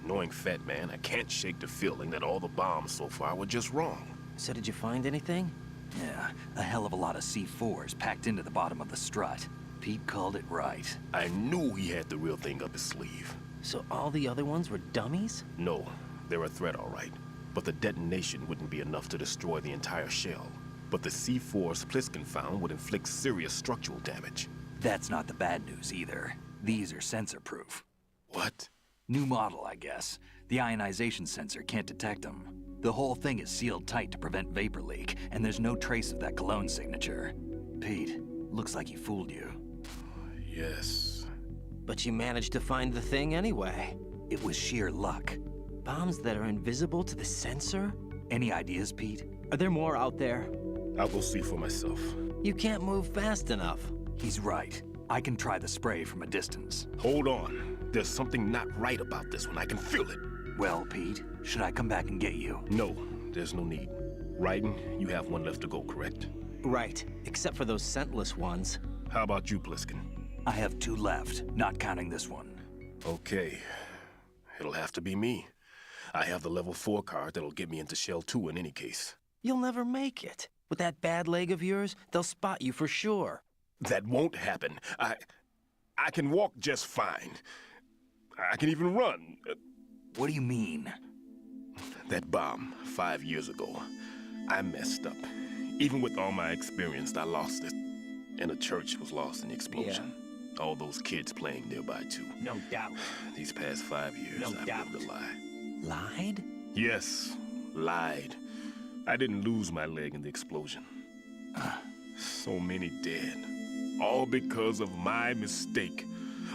Knowing Fat Man, I can't shake the feeling that all the bombs so far were just wrong. So did you find anything? Yeah, a hell of a lot of C4s packed into the bottom of the strut. Pete called it right. I knew he had the real thing up his sleeve. So all the other ones were dummies? No, they're a threat, all right. But the detonation wouldn't be enough to destroy the entire shell. But the C4s Pliskin found would inflict serious structural damage. That's not the bad news either. These are sensor-proof. What? New model, I guess. The ionization sensor can't detect them. The whole thing is sealed tight to prevent vapor leak, and there's no trace of that cologne signature. Pete, looks like he fooled you. Yes. But you managed to find the thing anyway. It was sheer luck. Bombs that are invisible to the sensor? Any ideas, Pete? Are there more out there? I'll go see for myself. You can't move fast enough. He's right. I can try the spray from a distance. Hold on. There's something not right about this one. I can feel it. Well, Pete, should I come back and get you? No, there's no need. Raiden, you have one left to go, correct? Right, except for those scentless ones. How about you, Pliskin? I have 2 left, not counting this one. Okay. It'll have to be me. I have the level 4 card that'll get me into Shell 2 in any case. You'll never make it. With that bad leg of yours, they'll spot you for sure. That won't happen. I can walk just fine. I can even run. What do you mean? That bomb 5 years ago. I messed up. Even with all my experience, I lost it. And the church was lost in the explosion. Yeah. All those kids playing nearby, too. No doubt. These past 5 years, I've lived a lie. Lied? Yes, lied. I didn't lose my leg in the explosion. So many dead. All because of my mistake.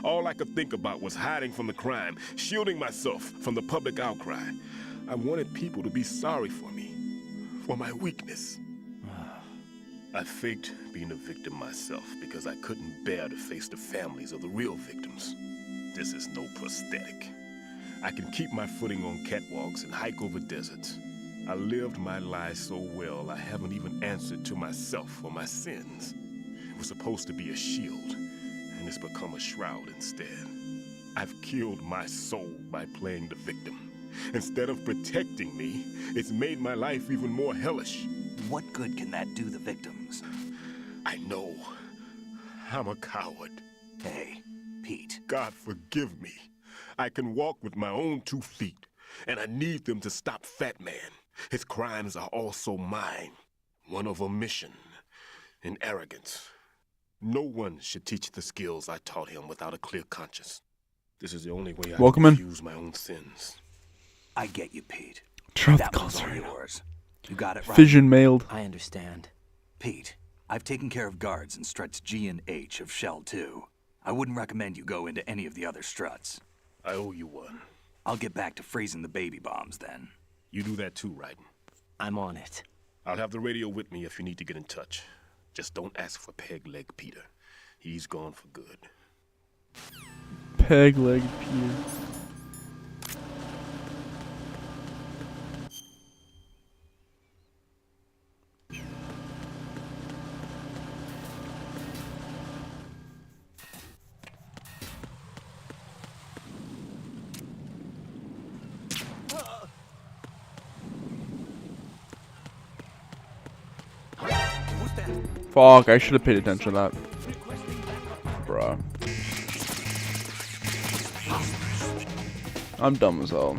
All I could think about was hiding from the crime, shielding myself from the public outcry. I wanted people to be sorry for me, for my weakness. I faked being a victim myself because I couldn't bear to face the families of the real victims. This is no prosthetic. I can keep my footing on catwalks and hike over deserts. I lived my life so well I haven't even answered to myself for my sins. It was supposed to be a shield, and it's become a shroud instead. I've killed my soul by playing the victim. Instead of protecting me, it's made my life even more hellish. What good can that do the victims? I know. I'm a coward. Hey, Pete. God forgive me. I can walk with my own 2 feet, and I need them to stop Fat Man. His crimes are also mine. One of omission and arrogance. No one should teach the skills I taught him without a clear conscience. This is the only way I can refuse my own sins. I get you, Pete. Drop that the was all calls yours. You got it right. Fission mailed. I understand. Pete, I've taken care of guards in struts G and H of Shell 2. I wouldn't recommend you go into any of the other struts. I owe you one. I'll get back to freezing the baby bombs then. You do that too, Raiden. I'm on it. I'll have the radio with me if you need to get in touch. Just don't ask for Peg Leg Peter. He's gone for good. Peg Leg Peter. Fuck, I should have paid attention to that. Bruh. I'm dumb as hell.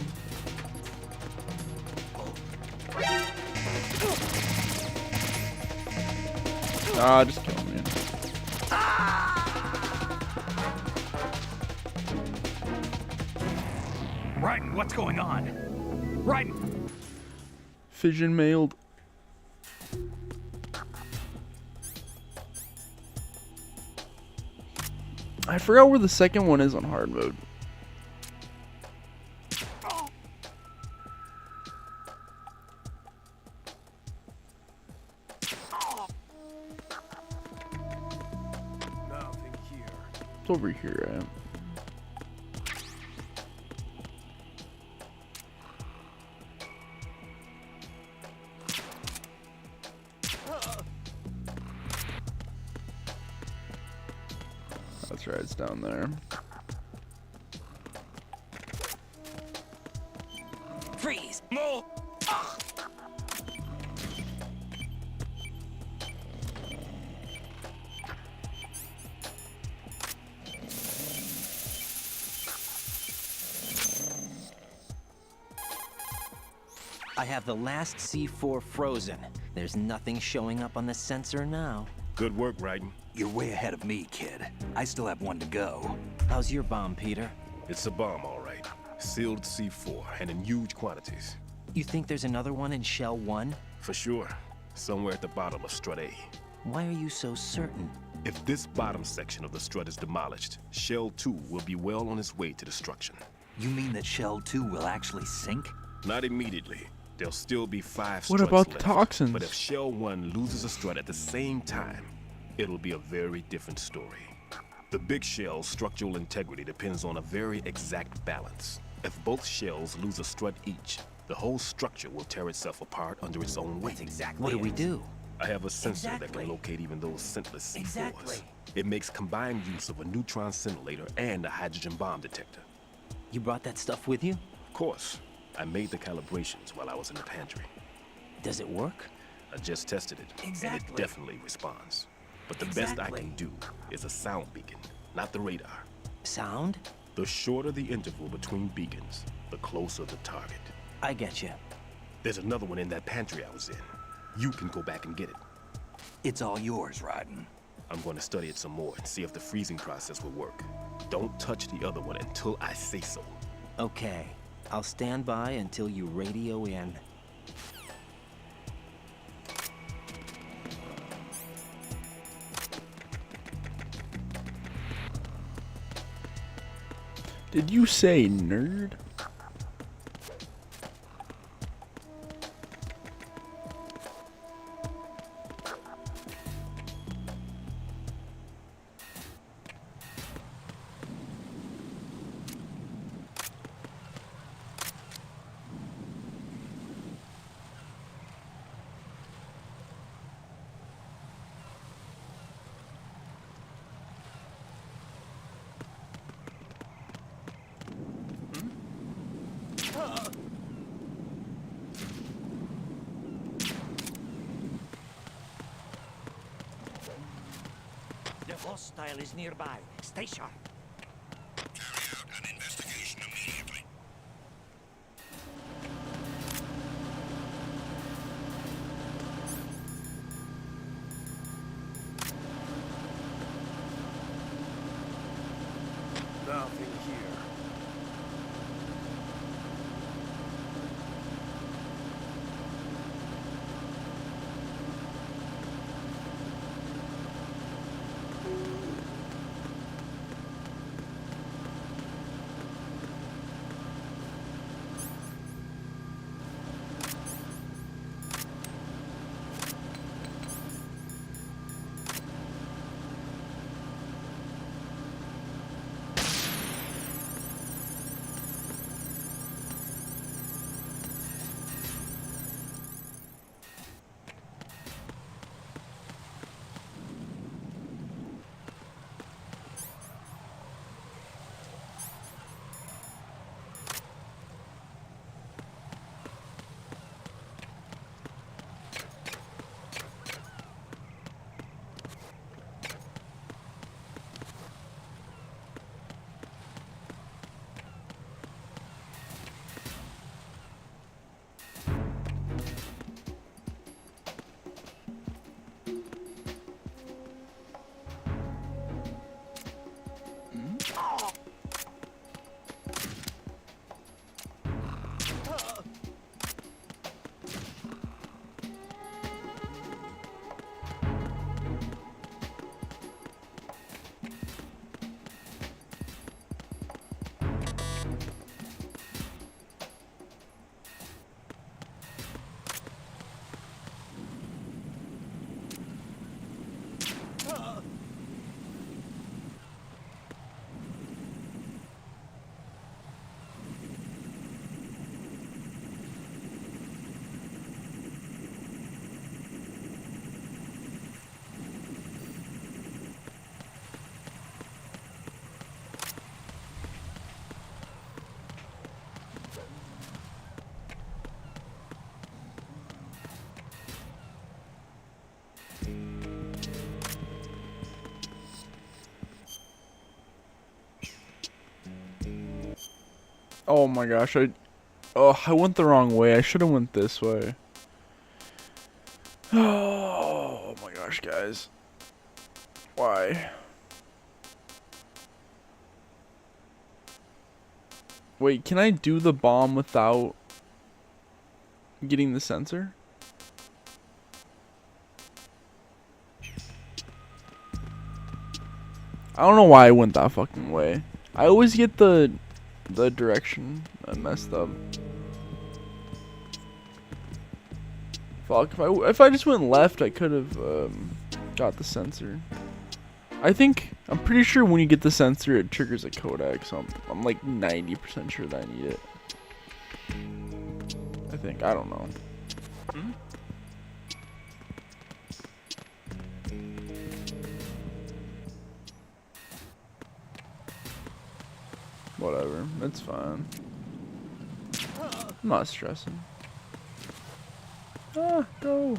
Ah, just kill me. Right, what's going on? Right. Fission mailed. I forgot where the second one is on hard mode. Nothing here. It's over here, right? That's right, it's down there. Freeze! Move! I have the last C4 frozen. There's nothing showing up on the sensor now. Good work, Raiden. You're way ahead of me, kid. I still have one to go. How's your bomb, Peter? It's a bomb, all right. Sealed C4, and in huge quantities. You think there's another one in Shell 1? For sure. Somewhere at the bottom of Strut A. Why are you so certain? If this bottom section of the strut is demolished, Shell 2 will be well on its way to destruction. You mean that Shell 2 will actually sink? Not immediately. There'll still be 5 What struts about the left. toxins? But if Shell 1 loses a strut at the same time, it'll be a very different story. The big shell's structural integrity depends on a very exact balance. If both shells lose a strut each, the whole structure will tear itself apart under its own weight. That's exactly What do we it. do? I have a sensor that Exactly. can locate even those scentless C4s. Exactly. It makes combined use of a neutron scintillator and a hydrogen bomb detector. You brought that stuff with you? Of course, I made the calibrations while I was in the pantry. Does it work? I just tested it, and Exactly. it definitely responds. But the best I Exactly. can do is a sound beacon, not the radar. Sound? The shorter the interval between beacons, the closer the target. I get you. There's another one in that pantry I was in. You can go back and get it. It's all yours, Raiden. I'm going to study it some more and see if the freezing process will work. Don't touch the other one until I say so. Okay. I'll stand by until you radio in. Did you say nerd? The hostile is nearby. Stay sharp. Carry out an investigation immediately. Nothing here. Oh my gosh, I went the wrong way. I should have went this way. Oh my gosh, guys. Why? Wait, can I do the bomb without getting the sensor? I don't know why I went that fucking way. I always get the direction messed up. Fuck, if I just went left, I could have got the sensor. I'm pretty sure when you get the sensor, it triggers a codec, so I'm like 90% sure that I need it. I don't know. Whatever, it's fine. I'm not stressing. Go.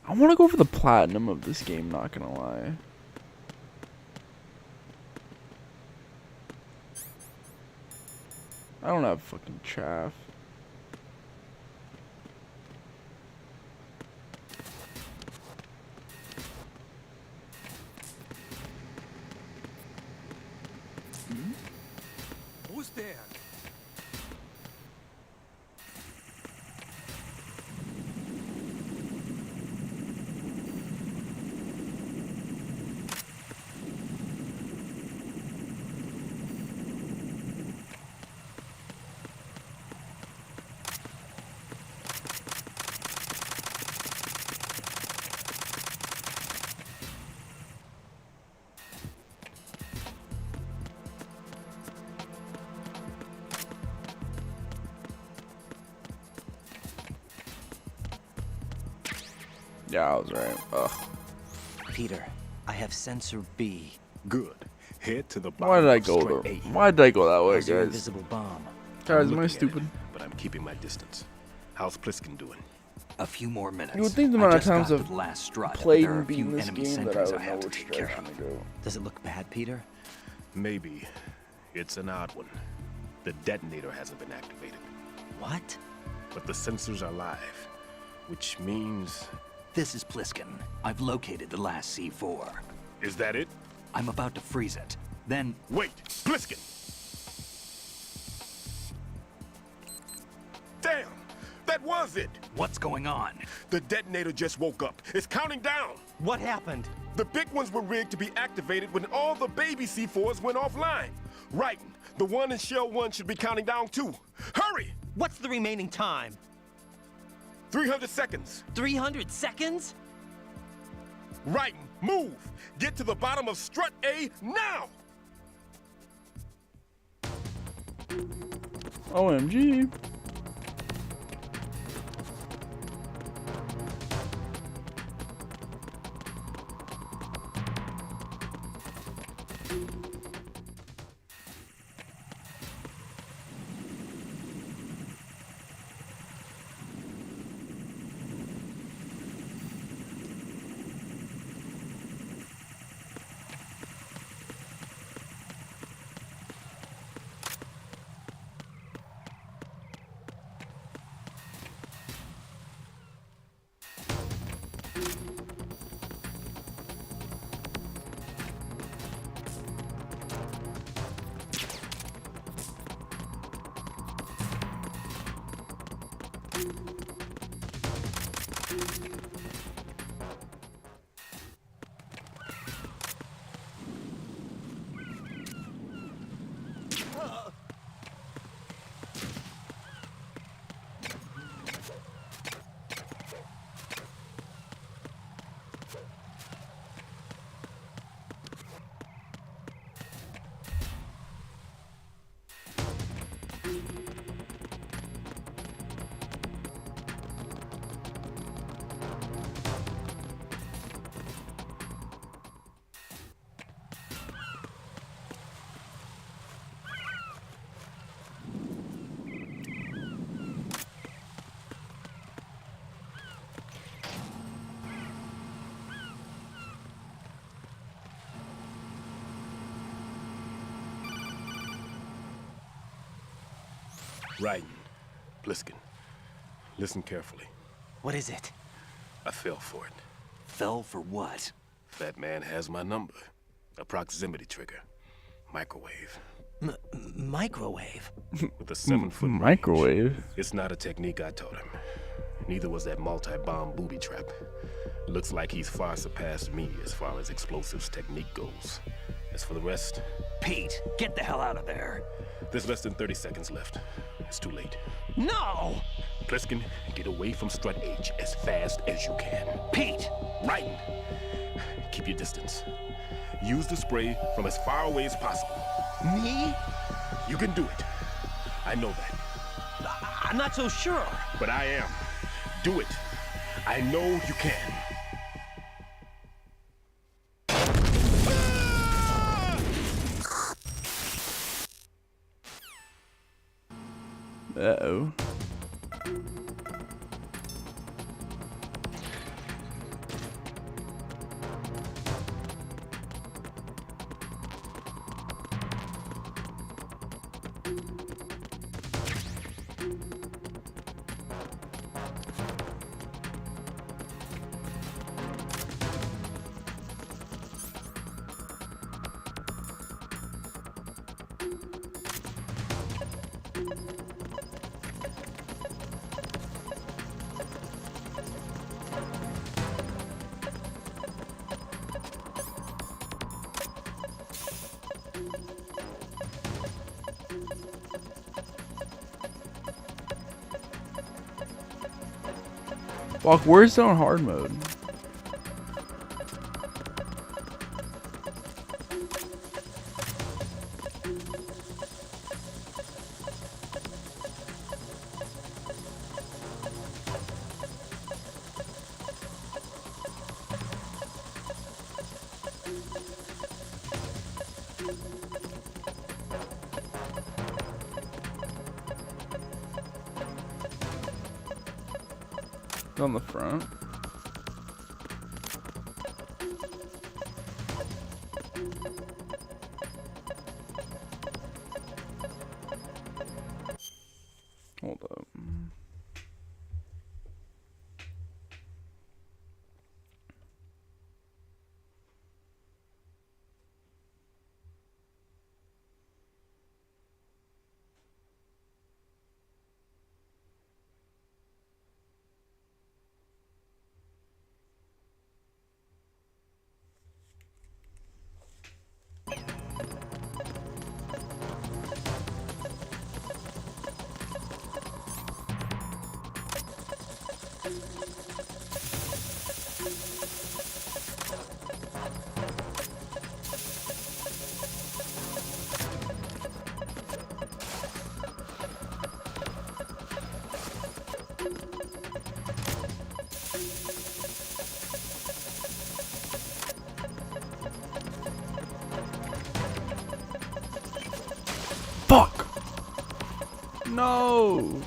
I want to go for the platinum of this game, not gonna lie. I don't have fucking chaff. Who's there? Yeah, I was right. Ugh. Peter, I have sensor B. Good. Head to the bottom. Why did I of go straight there? A. Why did I go that way, How's your guys? invisible bomb? Guys, I'm am I looking at stupid? it, but I'm keeping my distance. How's Pliskin doing? A few more minutes. You would think the I amount of just got times to I've the last strut, but played there are and a few beaten this enemy game that I sentries would I know have to which take care direction of. to go. Does it look bad, Peter? Maybe. It's an odd one. The detonator hasn't been activated. What? But the sensors are live, which means... This is Pliskin. I've located the last C4. Is that it? I'm about to freeze it. Then... Wait! Pliskin! Damn! That was it! What's going on? The detonator just woke up. It's counting down! What happened? The big ones were rigged to be activated when all the baby C4s went offline. Right. The one in Shell 1 should be counting down too. Hurry! What's the remaining time? 300 seconds. 300 seconds? Right. Move! Get to the bottom of strut A now! OMG. Raiden, Pliskin, listen carefully. What is it? I fell for it. Fell for what? That man has my number. A proximity trigger. Microwave. Microwave? With a 7-foot microwave? range. It's not a technique I taught him. Neither was that multi-bomb booby trap. Looks like he's far surpassed me as far as explosives technique goes. As for the rest... Pete, get the hell out of there. There's less than 30 seconds left. It's too late. No! Pliskin, get away from Strut H as fast as you can. Pete! Raiden, keep your distance. Use the spray from as far away as possible. Me? You can do it. I know that. I'm not so sure. But I am. Do it. I know you can. Uh-oh. Fuck, where's it on hard mode? On the front. Hold up. Fuck! No!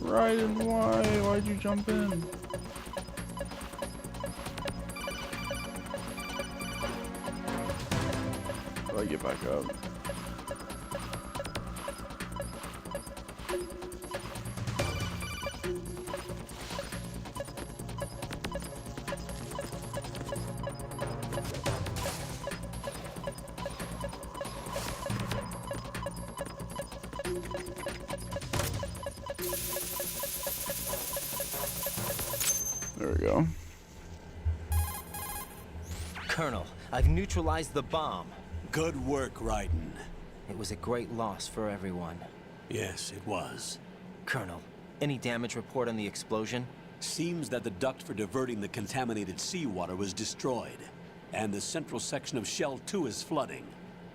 Raiden, why? Why'd you jump in? How do I get back up? There we go. Colonel, I've neutralized the bomb. Good work, Raiden. It was a great loss for everyone. Yes, it was. Colonel, any damage report on the explosion? Seems that the duct for diverting the contaminated seawater was destroyed, and the central section of Shell 2 is flooding.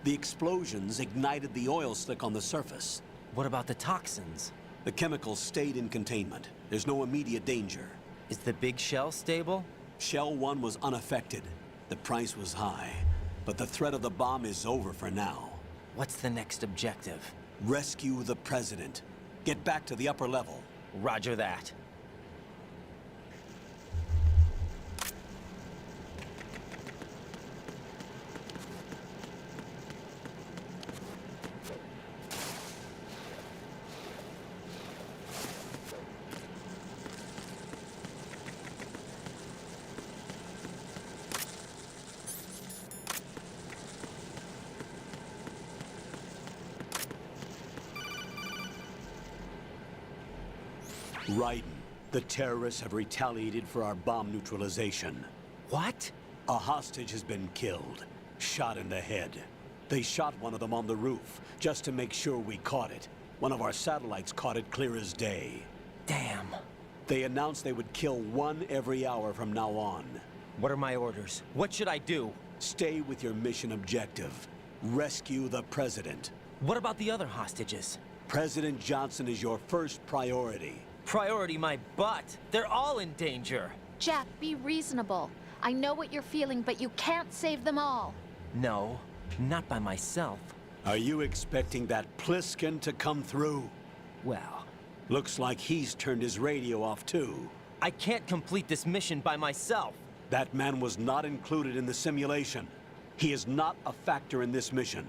The explosions ignited the oil slick on the surface. What about the toxins? The chemicals stayed in containment. There's no immediate danger. Is the big shell stable? Shell 1 was unaffected. The price was high, but the threat of the bomb is over for now. What's the next objective? Rescue the President. Get back to the upper level. Roger that. Raiden, the terrorists have retaliated for our bomb neutralization. What? A hostage has been killed, shot in the head. They shot one of them on the roof, just to make sure we caught it. One of our satellites caught it clear as day. Damn. They announced they would kill one every hour from now on. What are my orders? What should I do? Stay with your mission objective. Rescue the president. What about the other hostages? President Johnson is your first priority. Priority my butt. They're all in danger. Jack, be reasonable. I know what you're feeling, but you can't save them all. No, not by myself. Are you expecting that Pliskin to come through? Well, looks like he's turned his radio off too. I can't complete this mission by myself. That man was not included in the simulation. He is not a factor in this mission.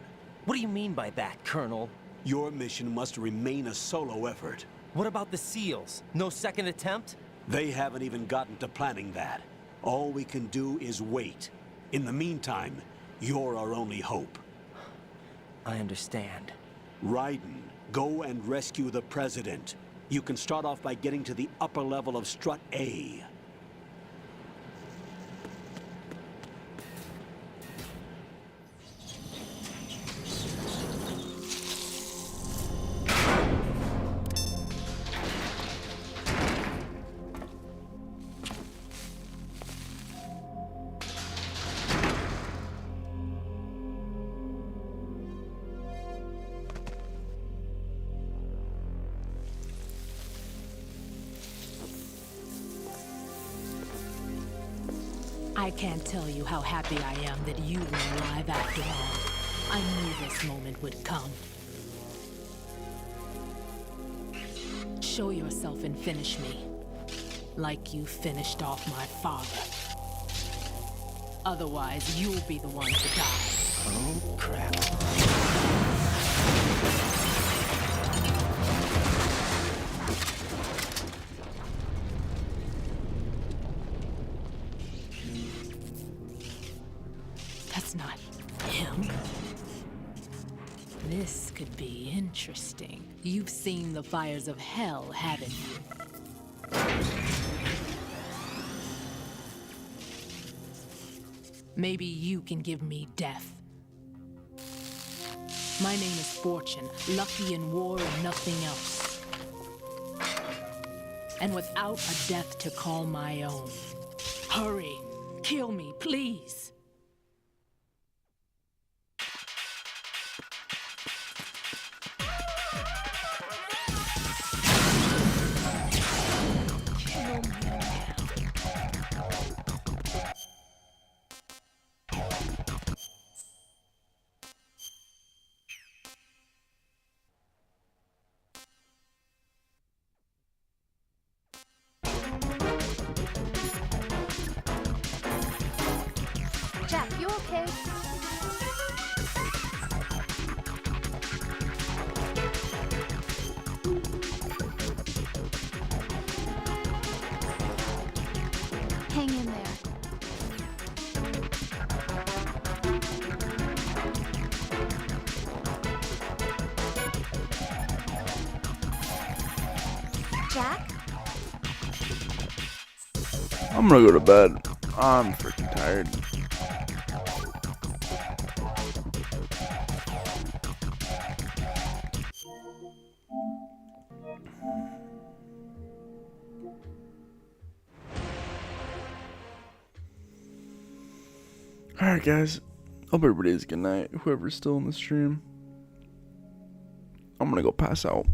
What do you mean by that, Colonel? Your mission must remain a solo effort. What about the SEALs? No second attempt? They haven't even gotten to planning that. All we can do is wait. In the meantime, you're our only hope. I understand. Raiden, go and rescue the president. You can start off by getting to the upper level of Strut A. I can't tell you how happy I am that you were alive after all. I knew this moment would come. Show yourself and finish me. Like you finished off my father. Otherwise, you'll be the one to die. Oh, crap. That's not him. This could be interesting. You've seen the fires of hell, haven't you? Maybe you can give me death. My name is Fortune, lucky in war and nothing else. And without a death to call my own. Hurry, kill me, please. Jack, you okay? Hang in there. Jack? I'm gonna go to bed. I'm freaking tired. Alright guys, hope everybody has a good night, whoever's still in the stream. I'm gonna go pass out.